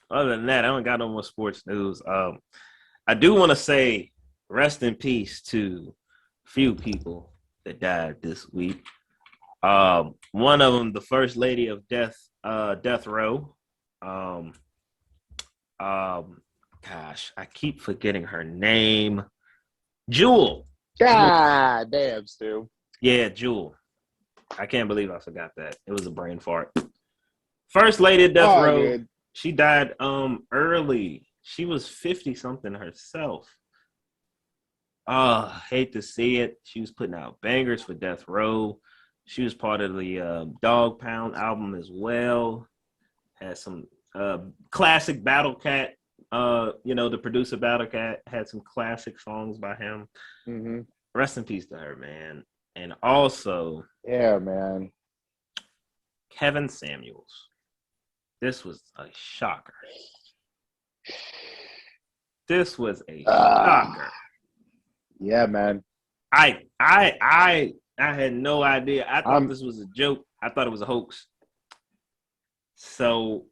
Speaker 4: Other than that, I don't got no more sports news. I do want to say rest in peace to a few people that died this week. One of them, the first lady of Deathrow. Gosh, I keep forgetting her name. Jewel.
Speaker 6: God damn, Stu.
Speaker 4: Yeah, Jewel. I can't believe I forgot that. It was a brain fart. First lady of Deathrow. She died early. She was 50 something herself. Hate to see it. She was putting out bangers for Deathrow. She was part of the Dog Pound album as well. Had some classic Battle Cat. The producer Battle Cat had some classic songs by him.
Speaker 6: Mm-hmm.
Speaker 4: Rest in peace to her, man. And also,
Speaker 6: yeah, man,
Speaker 4: Kevin Samuels. This was a shocker. This was a shocker.
Speaker 6: Yeah, man.
Speaker 4: I had no idea. I thought this was a joke. I thought it was a hoax. So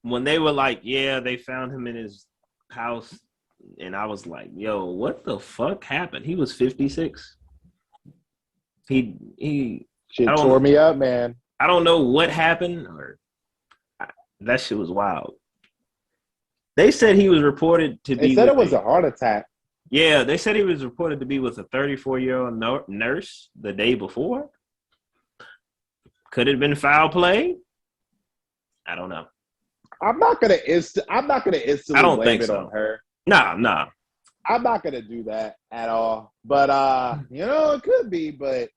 Speaker 4: when they were like, yeah, they found him in his house, and I was like, yo, what the fuck happened? He was 56. He
Speaker 6: shit tore me up, man.
Speaker 4: I don't know what happened, that shit was wild. They said he was reported to be.
Speaker 6: They said it was a heart attack.
Speaker 4: Yeah, they said he was reported to be with a 34-year-old nurse the day before. Could it have been foul play? I don't know.
Speaker 6: I'm not gonna instantly blame it on her.
Speaker 4: Nah.
Speaker 6: I'm not gonna do that at all. But it could be, but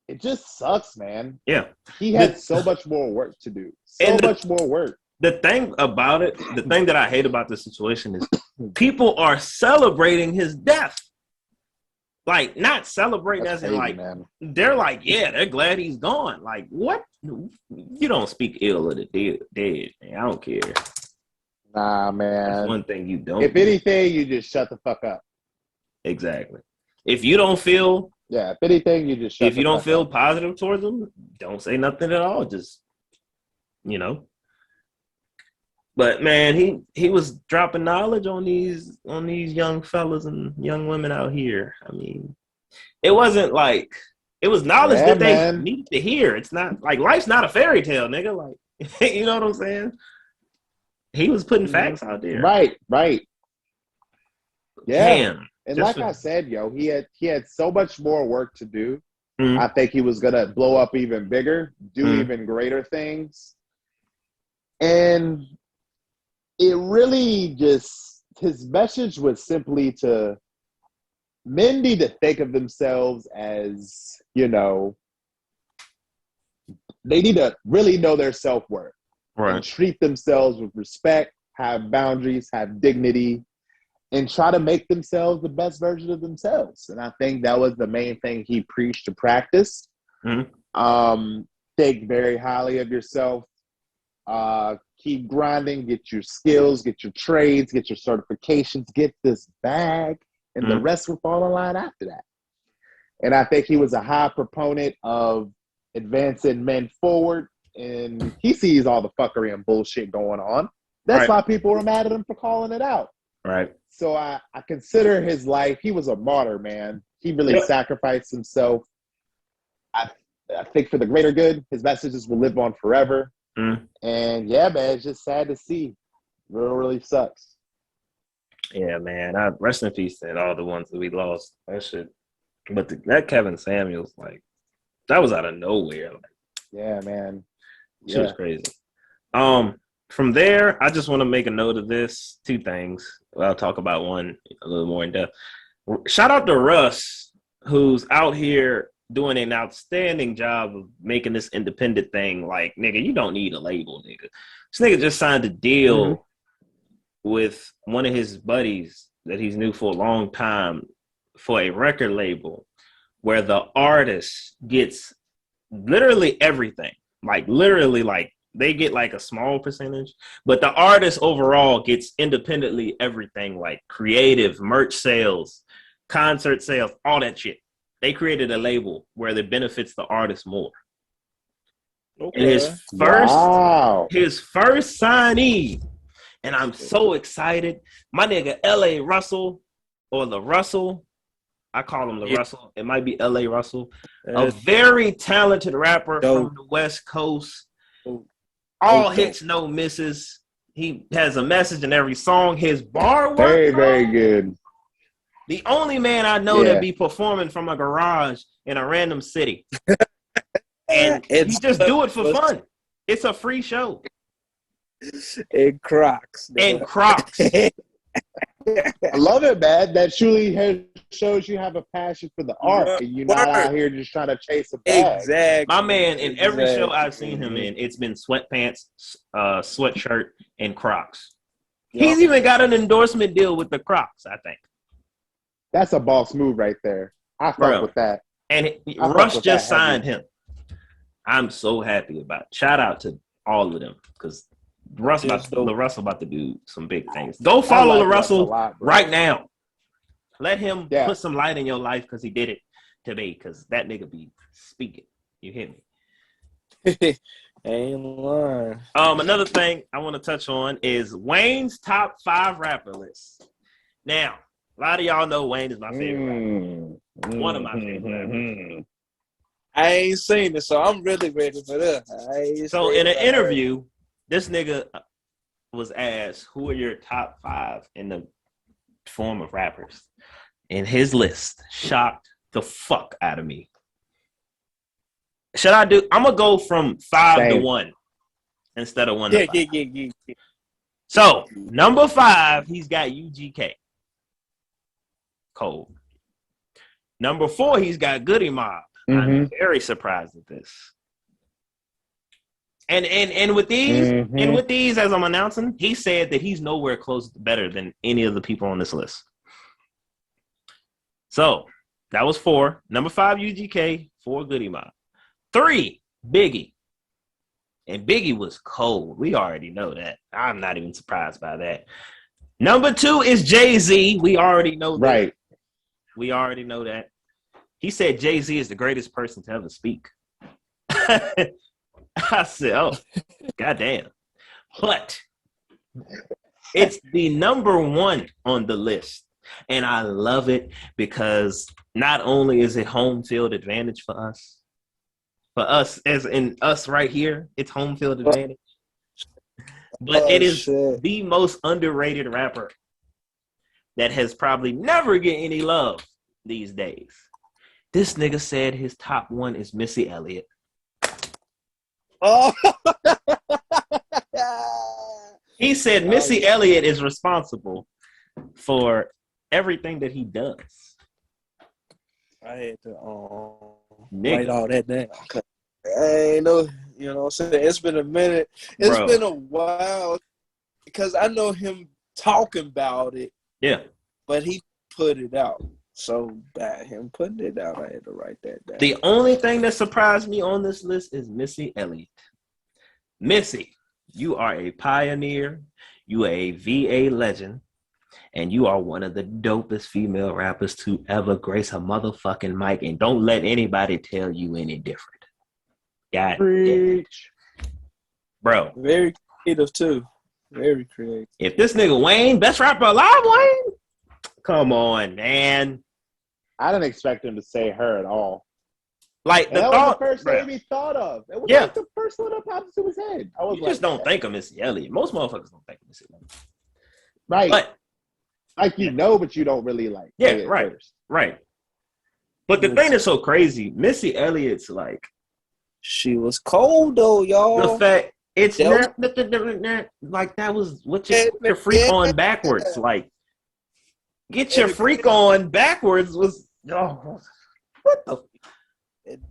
Speaker 6: it just sucks, man.
Speaker 4: Yeah.
Speaker 6: He had so much more work to do. Much more work.
Speaker 4: The thing about it, the thing that I hate about this situation is people are celebrating his death. Like, not celebrating
Speaker 6: That's
Speaker 4: as in,
Speaker 6: crazy,
Speaker 4: like,
Speaker 6: man.
Speaker 4: They're like, yeah, they're glad he's gone. Like, what? You don't speak ill of the dead, man. I don't care.
Speaker 6: Nah, man.
Speaker 4: That's one thing you don't
Speaker 6: If
Speaker 4: do.
Speaker 6: anything, you just shut the fuck up.
Speaker 4: Exactly. If you don't feel...
Speaker 6: Yeah, if anything, you just shut
Speaker 4: if you don't feel
Speaker 6: up.
Speaker 4: positive towards them, don't say nothing at all. Just, But man, he was dropping knowledge on these young fellas and young women out here. I mean, it wasn't like it was knowledge that they needed to hear. It's not like life's not a fairy tale, nigga. Like, you know what I'm saying? He was putting facts out there.
Speaker 6: Right. Yeah.
Speaker 4: Damn.
Speaker 6: And like I said, he had so much more work to do. Mm-hmm. I think he was gonna blow up even bigger, do even greater things. And it really just, his message was simply to men need to think of themselves as, they need to really know their self-worth. Right. And treat themselves with respect, have boundaries, have dignity, and try to make themselves the best version of themselves. And I think that was the main thing he preached to practice. Mm-hmm. Think very highly of yourself. Keep grinding, get your skills, get your trades, get your certifications, get this bag, and the rest will fall in line after that. And I think he was a high proponent of advancing men forward, and he sees all the fuckery and bullshit going on. That's why people were mad at him for calling it out. Right. So I consider his life, he was a martyr, man. He really sacrificed himself. I think for the greater good, his messages will live on forever. And yeah, man, it's just sad to see. Really sucks.
Speaker 4: Yeah, man. Rest in peace to all the ones that we lost. That shit. But that Kevin Samuels, like, that was out of nowhere. Like,
Speaker 6: yeah, man.
Speaker 4: Shit was crazy. From there, I just want to make a note of this. Two things. I'll talk about one a little more in depth. Shout out to Russ, who's out here doing an outstanding job of making this independent thing. Like, nigga, you don't need a label, nigga. This nigga just signed a deal with one of his buddies that he's knew for a long time for a record label where the artist gets literally everything. Like, literally, like, they get like a small percentage, but the artist overall gets independently everything, like creative, merch sales, concert sales, all that shit. They created a label where it benefits the artist more. Okay. And his first signee, and I'm so excited. My nigga LARussel or LARussel, I call him LARussel. It might be LARussel, a very talented rapper from the West Coast. All hits, no misses. He has a message in every song. His bar work,
Speaker 6: very good.
Speaker 4: The only man I know that be performing from a garage in a random city. And he just do it for fun. It's a free show.
Speaker 5: And Crocs.
Speaker 4: And Crocs.
Speaker 6: I love it, man. That truly shows you have a passion for the art, and you're not out here just trying to chase a bag.
Speaker 5: Exactly.
Speaker 4: My man, in every show I've seen him in, it's been sweatpants, sweatshirt, and Crocs. Yep. He's even got an endorsement deal with the Crocs, I think.
Speaker 6: That's a boss move right there. I fuck with that.
Speaker 4: And Russ just signed him. I'm so happy about it. Shout out to all of them, because LaRussel about to do some big things. Go follow LaRussel right now. Let him put some light in your life, because he did it today, because that nigga be speaking. You hear me?
Speaker 5: Ain't lying.
Speaker 4: Another thing I want to touch on is Wayne's top 5 rapper list. Now, a lot of y'all know Wayne is my favorite rapper. One of my favorite rappers.
Speaker 5: I ain't seen it, so I'm really ready for this.
Speaker 4: So in an interview, this nigga was asked, who are your top 5 in the form of rappers? And his list shocked the fuck out of me. I'm going to go from 5 to 1 instead of 1 to 5.
Speaker 5: Yeah.
Speaker 4: So, number 5, he's got UGK. Cold. Number 4, he's got Goody Mob. I'm very surprised at this. And with these, as I'm announcing, he said that he's nowhere close to better than any of the people on this list. So that was 4. Number 5, UGK. 4, Goody Mob. 3, Biggie. And Biggie was cold. We already know that. I'm not even surprised by that. Number 2 is Jay-Z. We already know that.
Speaker 6: Right.
Speaker 4: We already know that. He said Jay-Z is the greatest person to ever speak. I said, oh, goddamn. But it's the number 1 on the list. And I love it because not only is it home field advantage for us as in us right here, it's home field advantage. But it is the most underrated rapper that has probably never get any love these days. This nigga said his top 1 is Missy Elliott.
Speaker 5: Oh.
Speaker 4: He said Missy Elliott is responsible for everything that he does.
Speaker 5: I had to write all that down. I ain't know, you know what I'm saying? It's been a minute. It's been a while because I know him talking about it.
Speaker 4: Yeah.
Speaker 5: But he put it out. So by him putting it out, I had to write that down.
Speaker 4: The only thing that surprised me on this list is Missy Elliott. Missy, you are a pioneer. You are a VA legend. And you are one of the dopest female rappers to ever grace a motherfucking mic. And don't let anybody tell you any different. God damn. Bro.
Speaker 5: Very creative, too. Very creative.
Speaker 4: If this nigga Wayne, best rapper alive, Wayne? Come on, man.
Speaker 6: I didn't expect him to say her at all.
Speaker 4: Like,
Speaker 6: that was the first name he thought of. It was like the first one that popped into his head. I was
Speaker 4: just don't think of Missy Elliott. Most motherfuckers don't think of Missy Elliott.
Speaker 6: Right.
Speaker 4: But,
Speaker 6: like, you know, but you don't really like.
Speaker 4: Yeah, right. First. Right. But the thing that's so crazy, Missy Elliott's like.
Speaker 5: She was cold, though, y'all.
Speaker 4: The fact, it's not, like, that was what your freak on backwards. Like, get your freak on backwards was, what the?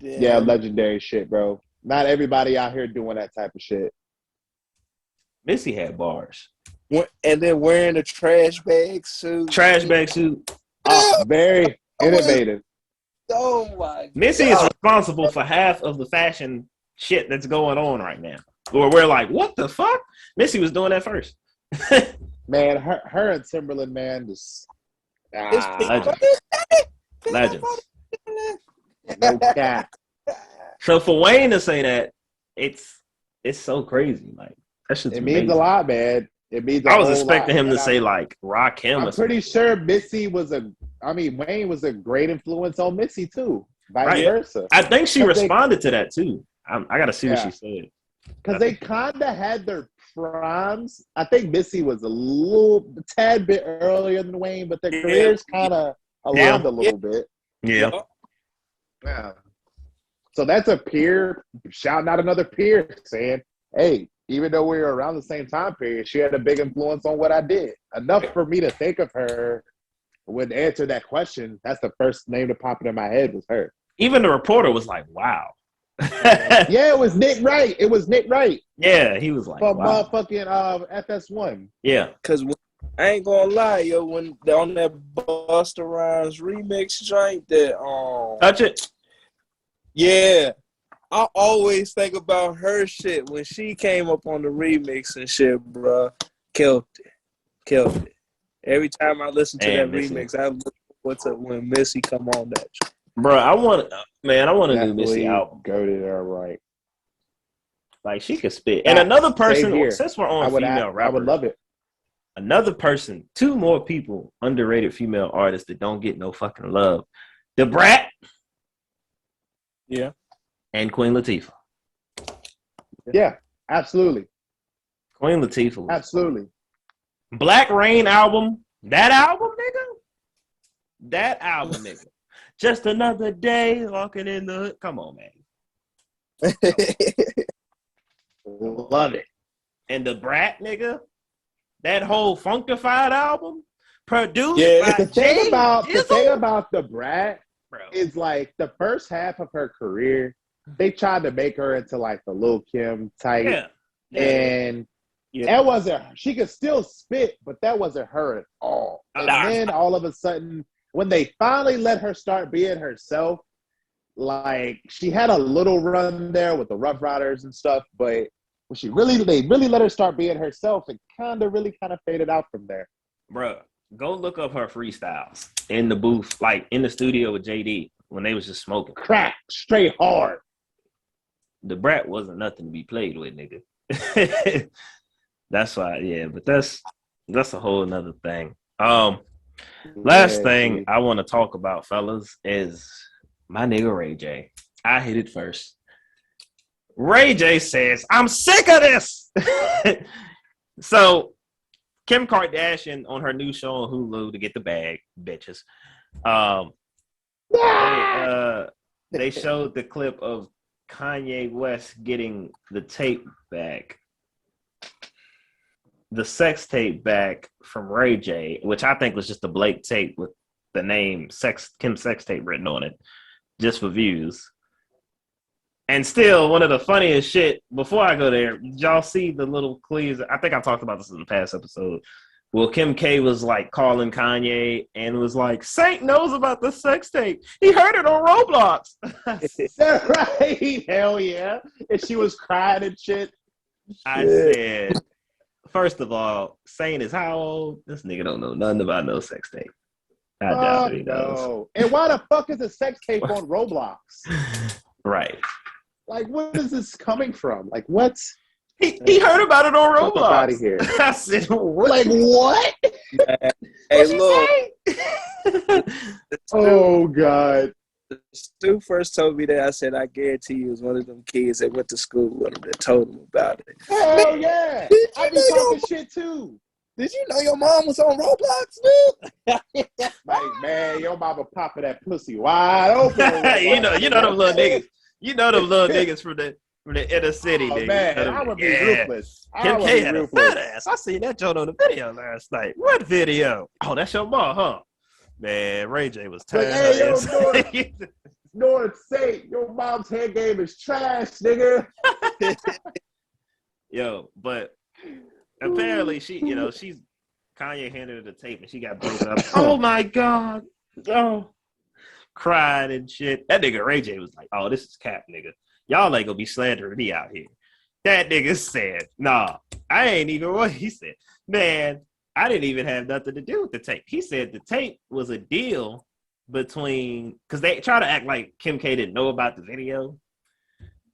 Speaker 6: Yeah, legendary shit, bro. Not everybody out here doing that type of shit.
Speaker 4: Missy had bars.
Speaker 5: And then wearing a trash bag suit.
Speaker 6: Very innovative.
Speaker 5: Oh my
Speaker 4: Missy is responsible for half of the fashion shit that's going on right now. Or we're like, what the fuck? Missy was doing that first.
Speaker 6: Man, her and Timberland, man, just
Speaker 4: legends.
Speaker 6: No cap.
Speaker 4: So for Wayne to say that, it's so crazy. Like that shit's amazing.
Speaker 6: Means a lot, man. It means
Speaker 4: I was expecting him to say like Rakim.
Speaker 6: I'm pretty sure Missy Wayne was a great influence on Missy too. Vice versa.
Speaker 4: I think she responded to that too. I gotta see what she said.
Speaker 6: Because they kind of had their primes. I think Missy was a tad bit earlier than Wayne, but their careers kind of aligned a little bit.
Speaker 4: Yeah.
Speaker 6: Yeah. So that's a peer shouting out another peer saying, hey, even though we were around the same time period, she had a big influence on what I did. Enough for me to think of her when answer that question. That's the first name to pop into my head was her.
Speaker 4: Even the reporter was like, wow.
Speaker 6: Yeah, it was Nick Wright. It was Nick Wright.
Speaker 4: Yeah, he was like,
Speaker 6: from
Speaker 4: wow.
Speaker 6: motherfucking FS1.
Speaker 4: Yeah.
Speaker 5: Because I ain't gonna lie, yo, when on that Busta Rhymes remix joint that
Speaker 4: Touch It.
Speaker 5: Yeah. I always think about her shit when she came up on the remix and shit, bro. Killed it. Every time I listen to that
Speaker 4: Missy.
Speaker 5: remix, I look what's up when Missy come on that.
Speaker 4: Bro, I want a new Missy album.
Speaker 6: Go to her right.
Speaker 4: Like, she could spit. And another person, since we're on female rappers,
Speaker 6: I would love it.
Speaker 4: Another person, two more people, underrated female artists that don't get no fucking love. The Brat.
Speaker 5: Yeah.
Speaker 4: And Queen Latifah.
Speaker 6: Yeah, absolutely.
Speaker 4: Queen Latifah.
Speaker 6: Absolutely.
Speaker 4: Black Rain album. That album, nigga. Just another day walking in the hood. Come on, man.
Speaker 6: Love it.
Speaker 4: And the Brat, nigga. That whole Funkified album. Produced by
Speaker 6: the thing about the Brat
Speaker 4: Bro.
Speaker 6: is like the first half of her career, they tried to make her into like the Lil Kim type.
Speaker 4: Yeah.
Speaker 6: And that wasn't, she could still spit, but that wasn't her at all. And then all of a sudden, when they finally let her start being herself, like she had a little run there with the Rough Riders and stuff, but when they really let her start being herself, it kind of faded out from there.
Speaker 4: Bruh, go look up her freestyles in the booth, like in the studio with JD when they was just smoking.
Speaker 6: Crack, straight hard.
Speaker 4: The Brat wasn't nothing to be played with, nigga. That's why, yeah, but that's a whole nother thing. Last thing I want to talk about, fellas, is my nigga Ray J. I hit it first. Ray J says, I'm sick of this. So Kim Kardashian on her new show on Hulu to get the bag, bitches. They showed the clip of Kanye West getting the tape back, the sex tape back from Ray J, which I think was just a blank tape with the name Kim Sex Tape written on it, just for views. And still, one of the funniest shit, before I go there, did y'all see the little clues? I think I talked about this in the past episode. Well, Kim K was like calling Kanye and was like, Saint knows about the sex tape. He heard it on Roblox.
Speaker 6: Right? Hell yeah. And she was crying and shit.
Speaker 4: I said, first of all, Saint is how old? This nigga don't know nothing about no sex tape. I doubt he knows.
Speaker 6: No. And why the fuck is a sex tape on Roblox?
Speaker 4: Right.
Speaker 6: Like, what is this coming from? Like, what?
Speaker 4: He heard about it on Roblox.
Speaker 6: Out of here.
Speaker 4: I said, what?
Speaker 6: Like, what?
Speaker 5: Hey, look.
Speaker 6: Oh, God.
Speaker 5: Stu first told me that. I said, I guarantee you it was one of them kids that went to school with him that told him about it.
Speaker 6: Hell yeah. I be talking shit, too.
Speaker 5: Did you know your mom was on Roblox, dude?
Speaker 6: Like, man, your mama popping that pussy wide open.
Speaker 4: you know them little niggas. You know them little niggas from the inner city, nigga.
Speaker 6: Man, I would be ruthless.
Speaker 4: Kim K had a fat ass. I seen that joint on the video last night. What video? Oh, that's your mom, huh? Man, Ray J was tired.
Speaker 6: Hey, North Saint, your mom's head game is trash, nigga.
Speaker 4: Yo, but apparently she's Kanye handed her the tape and she got broken up. Oh my God. Oh. Cried and shit. That nigga Ray J was like, oh, this is cap, nigga. Y'all ain't gonna be slandering me out here. That nigga said, nah, I ain't even what he said. Man, I didn't even have nothing to do with the tape. He said the tape was a deal between, because they try to act like Kim K didn't know about the video.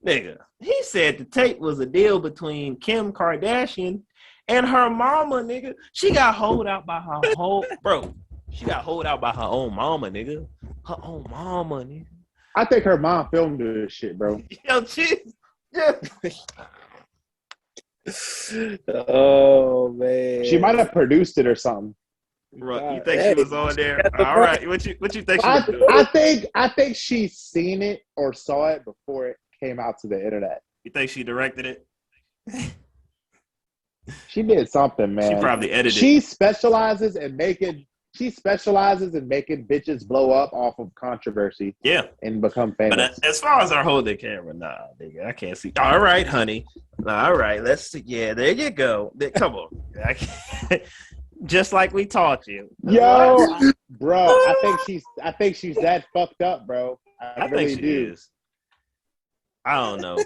Speaker 4: Nigga, he said the tape was a deal between Kim Kardashian and her mama, nigga. She got holed out by her whole, bro. She got holed out by her own mama, nigga. Her own mama, nigga.
Speaker 6: I think her mom filmed this shit, bro.
Speaker 4: Yo, yeah.
Speaker 5: Oh, man.
Speaker 6: She might have produced it or something.
Speaker 4: Bro, you think she was on there? All right. What you think she was doing?
Speaker 6: I think she seen it or saw it before it came out to the internet.
Speaker 4: You think she directed it?
Speaker 6: She did something, man.
Speaker 4: She probably edited.
Speaker 6: She specializes in making bitches blow up off of controversy.
Speaker 4: Yeah.
Speaker 6: And become famous.
Speaker 4: But as far as our holding camera, nah, nigga, I can't see. All right, honey. All right, let's see. Yeah, there you go. Come on. Just like we taught you.
Speaker 6: Yo, bro, I think she's that fucked up, bro. I really
Speaker 4: think she
Speaker 6: do.
Speaker 4: is. I don't know.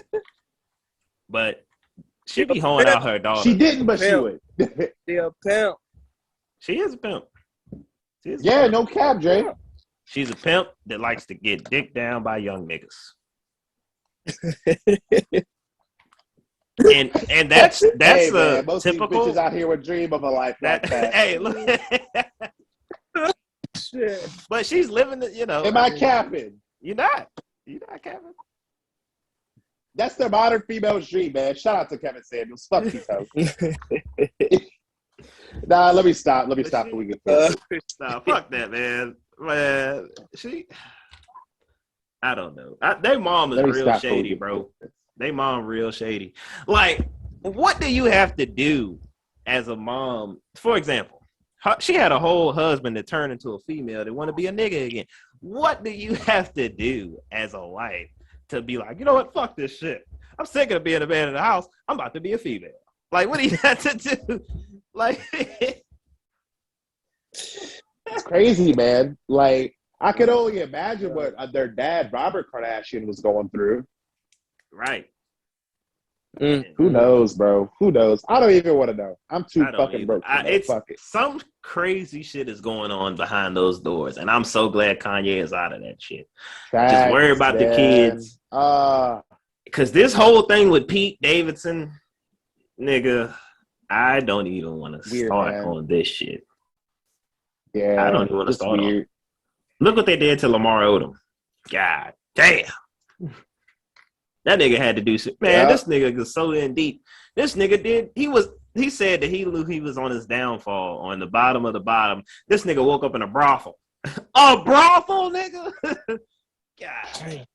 Speaker 4: But she be hoeing out her daughter.
Speaker 6: She didn't, but she would.
Speaker 5: She a pimp.
Speaker 4: She is a pimp.
Speaker 6: No cap, Jay.
Speaker 4: She's a pimp that likes to get dick down by young niggas. and that's
Speaker 6: hey,
Speaker 4: a
Speaker 6: most
Speaker 4: typical.
Speaker 6: Of these bitches out here would dream of a life like that.
Speaker 4: Hey, look.
Speaker 6: Shit.
Speaker 4: But she's living it,
Speaker 6: Am I capping?
Speaker 4: You're not capping.
Speaker 6: That's the modern female dream, man. Shout out to Kevin Samuels. Fuck you, folks. Nah, let me stop. Let me stop before we get
Speaker 4: Nah, fuck that, man. Man, I don't know. Their mom is real shady, bro. They mom real shady. Like, what do you have to do as a mom? For example, she had a whole husband that turned into a female that want to be a nigga again. What do you have to do as a wife to be like, you know what? Fuck this shit. I'm sick of being a man in the house. I'm about to be a female. Like, what do you have to do? Like,
Speaker 6: it's crazy, man. Like, I could only imagine what their dad, Robert Kardashian, was going through.
Speaker 4: Right.
Speaker 6: Who knows, bro? Who knows? I don't even want to know. I'm too fucking broke.
Speaker 4: Some crazy shit is going on behind those doors, and I'm so glad Kanye is out of that shit. Just worry about the kids. Because this whole thing with Pete Davidson, nigga, I don't even want to start on this shit.
Speaker 6: Yeah,
Speaker 4: I don't even want to start on. Look what they did to Lamar Odom. God damn. That nigga had to do shit. Man, This nigga was so in deep. This nigga did. He said that he knew he was on his downfall, on the bottom of the bottom. This nigga woke up in a brothel. A brothel, nigga? God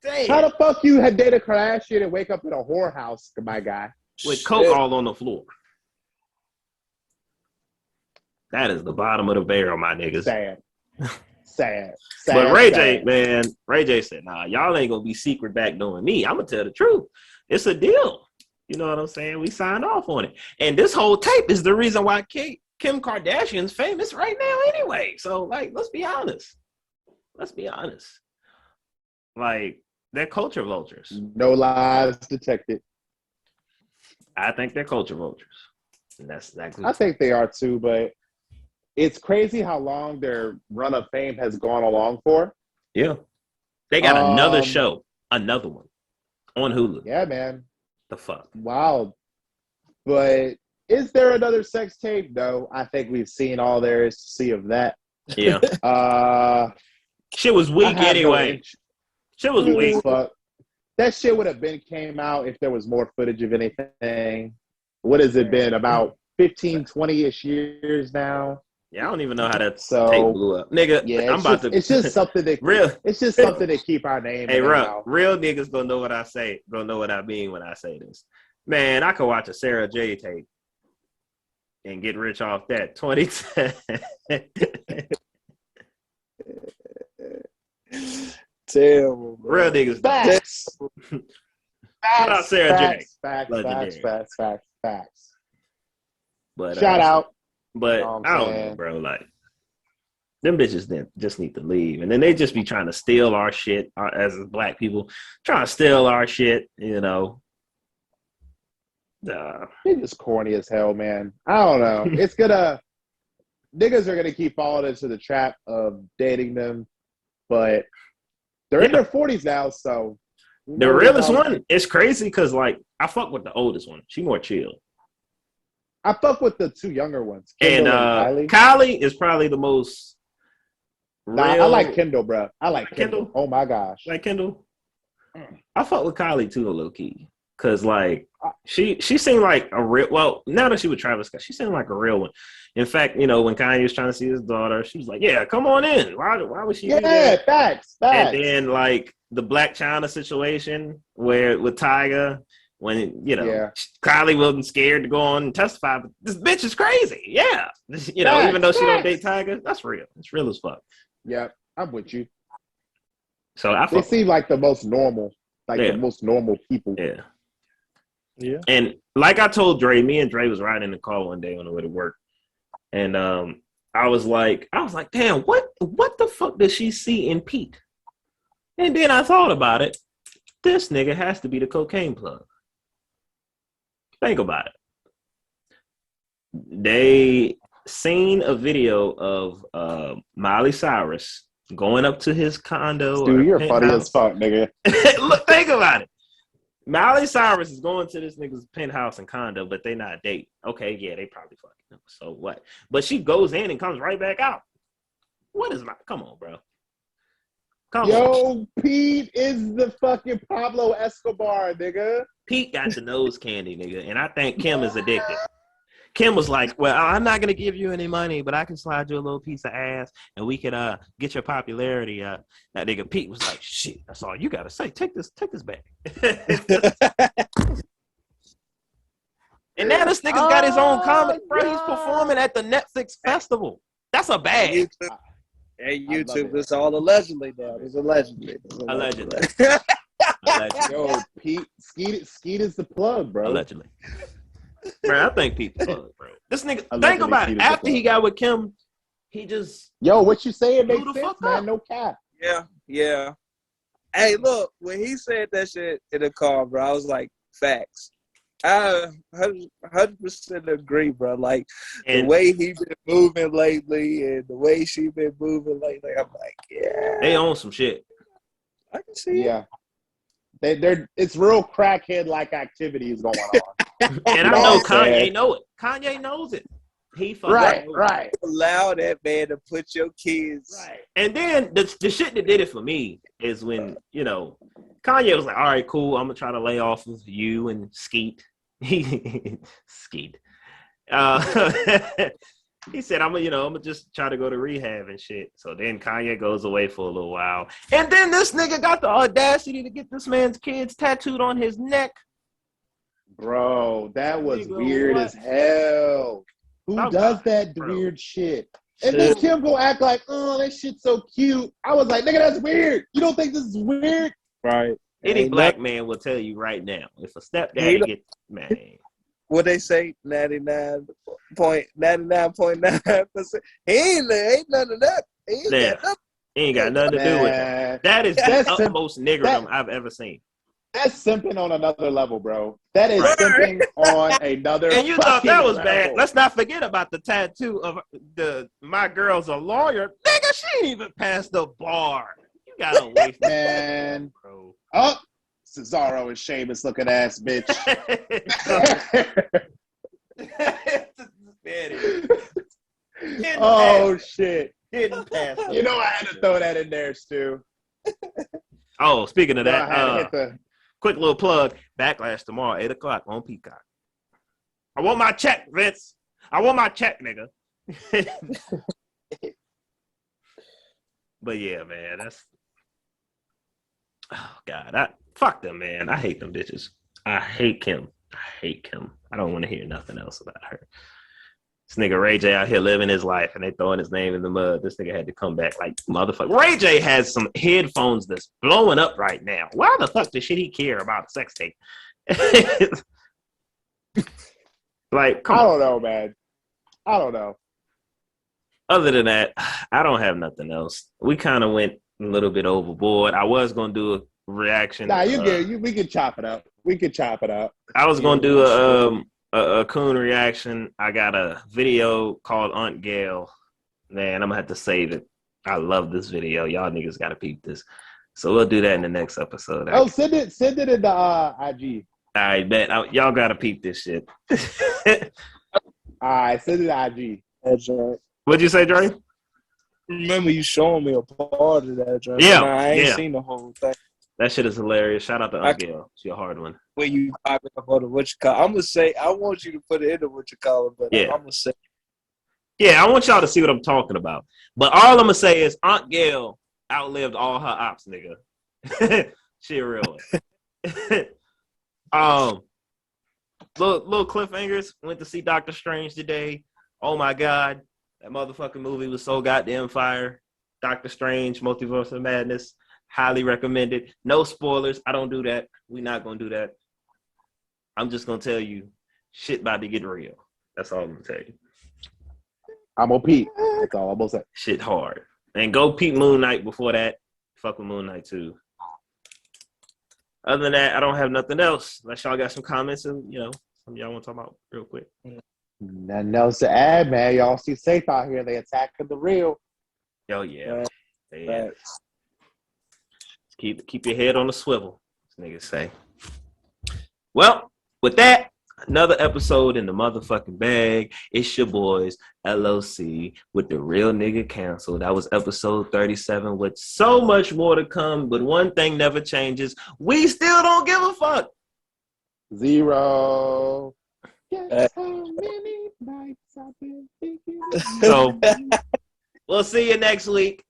Speaker 4: damn.
Speaker 6: How the fuck you had dated Kardashian and wake up in a whorehouse, my guy?
Speaker 4: With coke all on the floor. That is the bottom of the barrel, my niggas.
Speaker 6: Sad.
Speaker 4: But Ray J said, nah, y'all ain't gonna be secret back doing me. I'm gonna tell the truth. It's a deal. You know what I'm saying? We signed off on it. And this whole tape is the reason why Kim Kardashian's famous right now anyway. So, like, let's be honest. Like, they're culture vultures.
Speaker 6: No lies detected.
Speaker 4: I think they're culture vultures. And that's exactly.
Speaker 6: I think they are too, but it's crazy how long their run of fame has gone along for.
Speaker 4: Yeah. They got another show, another one on Hulu.
Speaker 6: Yeah, man.
Speaker 4: The fuck?
Speaker 6: Wow. But is there another sex tape? No. I think we've seen all there is to see of that.
Speaker 4: Yeah. Shit was weak anyway. Shit was weak.
Speaker 6: Fuck. That shit would have came out if there was more footage of anything. What has it been? About 15, 20-ish years now?
Speaker 4: Yeah, I don't even know how that tape blew up. Nigga,
Speaker 6: yeah, it's just something that it's just something to keep our name.
Speaker 4: Hey, real niggas gonna know what I say, gonna know what I mean when I say this. Man, I could watch a Sarah J tape and get rich off that 2010.
Speaker 5: Terrible, bro.
Speaker 4: Real niggas.
Speaker 6: Facts.
Speaker 4: Shout out Sarah J.
Speaker 6: Facts.
Speaker 4: But
Speaker 6: shout out.
Speaker 4: But I don't know, bro. Like, them bitches just need to leave. And then they just be trying to steal our shit as black people. Trying to steal our shit, you know.
Speaker 6: They're just corny as hell, man. I don't know. Niggas are gonna keep falling into the trap of dating them, but they're in their 40s now, so.
Speaker 4: The realest one, it's crazy because, like, I fuck with the oldest one. She more chill.
Speaker 6: I fuck with the two younger ones.
Speaker 4: Kendall and Kylie is probably the most real.
Speaker 6: I like Kendall, bro. I like Kendall. Oh, my gosh.
Speaker 4: Like Kendall? I fuck with Kylie, too, low key. Because, like, she seemed like a real, well, now that she with Travis Scott, she seemed like a real one. In fact, you know, when Kanye was trying to see his daughter, she was like, yeah, come on in. Why would she do that?
Speaker 6: Yeah, facts.
Speaker 4: And then, like, the Black China situation with Tyga, when, Kylie wasn't scared to go on and testify, but this bitch is crazy. Yeah. Even though she don't date Tiger, that's real. It's real as fuck.
Speaker 6: Yeah, I'm with you.
Speaker 4: So
Speaker 6: they seem like the most normal, the most normal people.
Speaker 4: Yeah.
Speaker 5: Yeah.
Speaker 4: And like I told Dre, me and Dre was riding in the car one day on the way to work. And I was like, damn, what the fuck does she see in Pete? And then I thought about it. This nigga has to be the cocaine plug. Think about it. They seen a video of Miley Cyrus going up to his condo.
Speaker 6: Dude, you're funny as fuck, nigga.
Speaker 4: Look, think about it. Miley Cyrus is going to this nigga's penthouse and condo, but they not dating. Okay, yeah, they probably fucking. So what? But she goes in and comes right back out. What is my? Come on, bro. Come on.
Speaker 6: Pete is the fucking Pablo Escobar, nigga.
Speaker 4: Pete got the nose candy, nigga, and I think Kim is addicted. Kim was like, well, I'm not going to give you any money, but I can slide you a little piece of ass, and we could get your popularity up. That nigga Pete was like, shit, that's all you got to say. Take this back. And now this nigga's got his own comedy, bro. He's performing at the Netflix festival. That's a bag.
Speaker 5: Hey, YouTube, it's all allegedly now. It's allegedly.
Speaker 4: Allegedly.
Speaker 6: Yo, Pete, Skeet is the plug, bro.
Speaker 4: Allegedly. Bro, I think Pete the plug, bro. This nigga, think about it. After he got with Kim, he just...
Speaker 6: Yo, what you saying makes sense, man. No cap.
Speaker 5: Yeah. Hey, look, when he said that shit in the car, bro, I was like, facts. I 100% agree, bro. Like, the way he been moving lately and the way she been moving lately, I'm like, yeah.
Speaker 4: They own some shit.
Speaker 5: I can see it.
Speaker 6: It's real crackhead-like activities going on.
Speaker 4: And I know Kanye know it. Kanye knows it. He fucking
Speaker 6: right.
Speaker 5: Allow that man to put your kids.
Speaker 4: Right. And then the shit that did it for me is when, Kanye was like, all right, cool, I'm gonna try to lay off of you and Skeet. Skeet. He said, I'm gonna just try to go to rehab and shit. So then Kanye goes away for a little while. And then this nigga got the audacity to get this man's kids tattooed on his neck.
Speaker 6: Bro, that was weird as hell. Who does that weird shit? And then Kim go act like, oh, that shit's so cute. I was like, nigga, that's weird. You don't think this is weird?
Speaker 5: Right.
Speaker 4: Any black man will tell you right now, if a stepdaddy gets, man.
Speaker 5: What they say, 99.9%. He ain't none of that. He
Speaker 4: ain't got nothing to do with it. That is the utmost niggerdom I've ever seen.
Speaker 6: That's simping on another level, bro. That is simping on another
Speaker 4: And you thought that was
Speaker 6: level.
Speaker 4: bad. Let's not forget about the tattoo of my girl's a lawyer. Nigga, she ain't even passed the bar. You gotta wait for
Speaker 6: man.
Speaker 4: Bro.
Speaker 6: Oh, Cesaro and Sheamus looking ass bitch. Shit.
Speaker 4: Didn't pass.
Speaker 6: You know I had to throw that in there, Stu.
Speaker 4: Oh, speaking of that, quick little plug. Backlash tomorrow, 8:00 on Peacock. I want my check, Vince. I want my check, nigga. But yeah, man, that's... Oh, God. Fuck them, man. I hate them bitches. I hate Kim. I don't want to hear nothing else about her. This nigga Ray J out here living his life, and they throwing his name in the mud. This nigga had to come back like motherfucker. Ray J has some headphones that's blowing up right now. Why the fuck does he care about a sex tape? Like, come on.
Speaker 6: I don't know, man. I don't know.
Speaker 4: Other than that, I don't have nothing else. We kind of went a little bit overboard. I was gonna do a reaction.
Speaker 6: Nah, you good. We can chop it up.
Speaker 4: I was gonna do a Coon reaction. I got a video called Aunt Gail. Man, I'm gonna have to save it. I love this video. Y'all niggas gotta peep this. So we'll do that in the next episode.
Speaker 6: Oh, send it in the IG.
Speaker 4: All right, bet. Y'all gotta peep this shit.
Speaker 6: All right, send it to IG.
Speaker 5: That's right.
Speaker 4: What'd you say, Dre?
Speaker 5: Remember you showing me a part of that, Dre.
Speaker 4: Yeah,
Speaker 5: I ain't seen the whole thing.
Speaker 4: That shit is hilarious. Shout out to Aunt Gail. She's a hard one.
Speaker 5: When you talk about what you call, I'm gonna say I want you to put it into what you call it, but I'm gonna say.
Speaker 4: Yeah, I want y'all to see what I'm talking about. But all I'm gonna say is Aunt Gail outlived all her ops, nigga. She a real one. little cliffhangers. Went to see Doctor Strange today. Oh my God, that motherfucking movie was so goddamn fire. Doctor Strange, Multiverse of Madness. Highly recommended. No spoilers. I don't do that. We're not gonna do that. I'm just gonna tell you, shit about to get real. That's all I'm gonna tell you.
Speaker 6: I'm gonna peep. That's all I'm gonna say.
Speaker 4: Shit hard. And go peep Moon Knight before that. Fuck with Moon Knight too. Other than that, I don't have nothing else. Unless y'all got some comments and some y'all want to talk about real quick.
Speaker 6: Nothing else to add, man. Y'all see safe out here. They attacking the real.
Speaker 4: Oh yeah. Keep your head on the swivel, as niggas say. Well, with that, another episode in the motherfucking bag. It's your boys, LOC, with the Real Nigga Council. That was episode 37 with so much more to come, but one thing never changes. We still don't give a fuck.
Speaker 6: 0. Guess how many nights I've been thinking.
Speaker 4: So, we'll see you next week.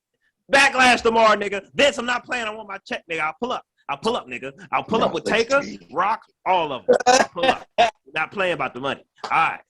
Speaker 4: Backlash tomorrow, nigga. Vince, I'm not playing. I want my check, nigga. I'll pull up, nigga. I'll pull up with Taker, Rock, all of them. I'll pull up. Not playing about the money. All right.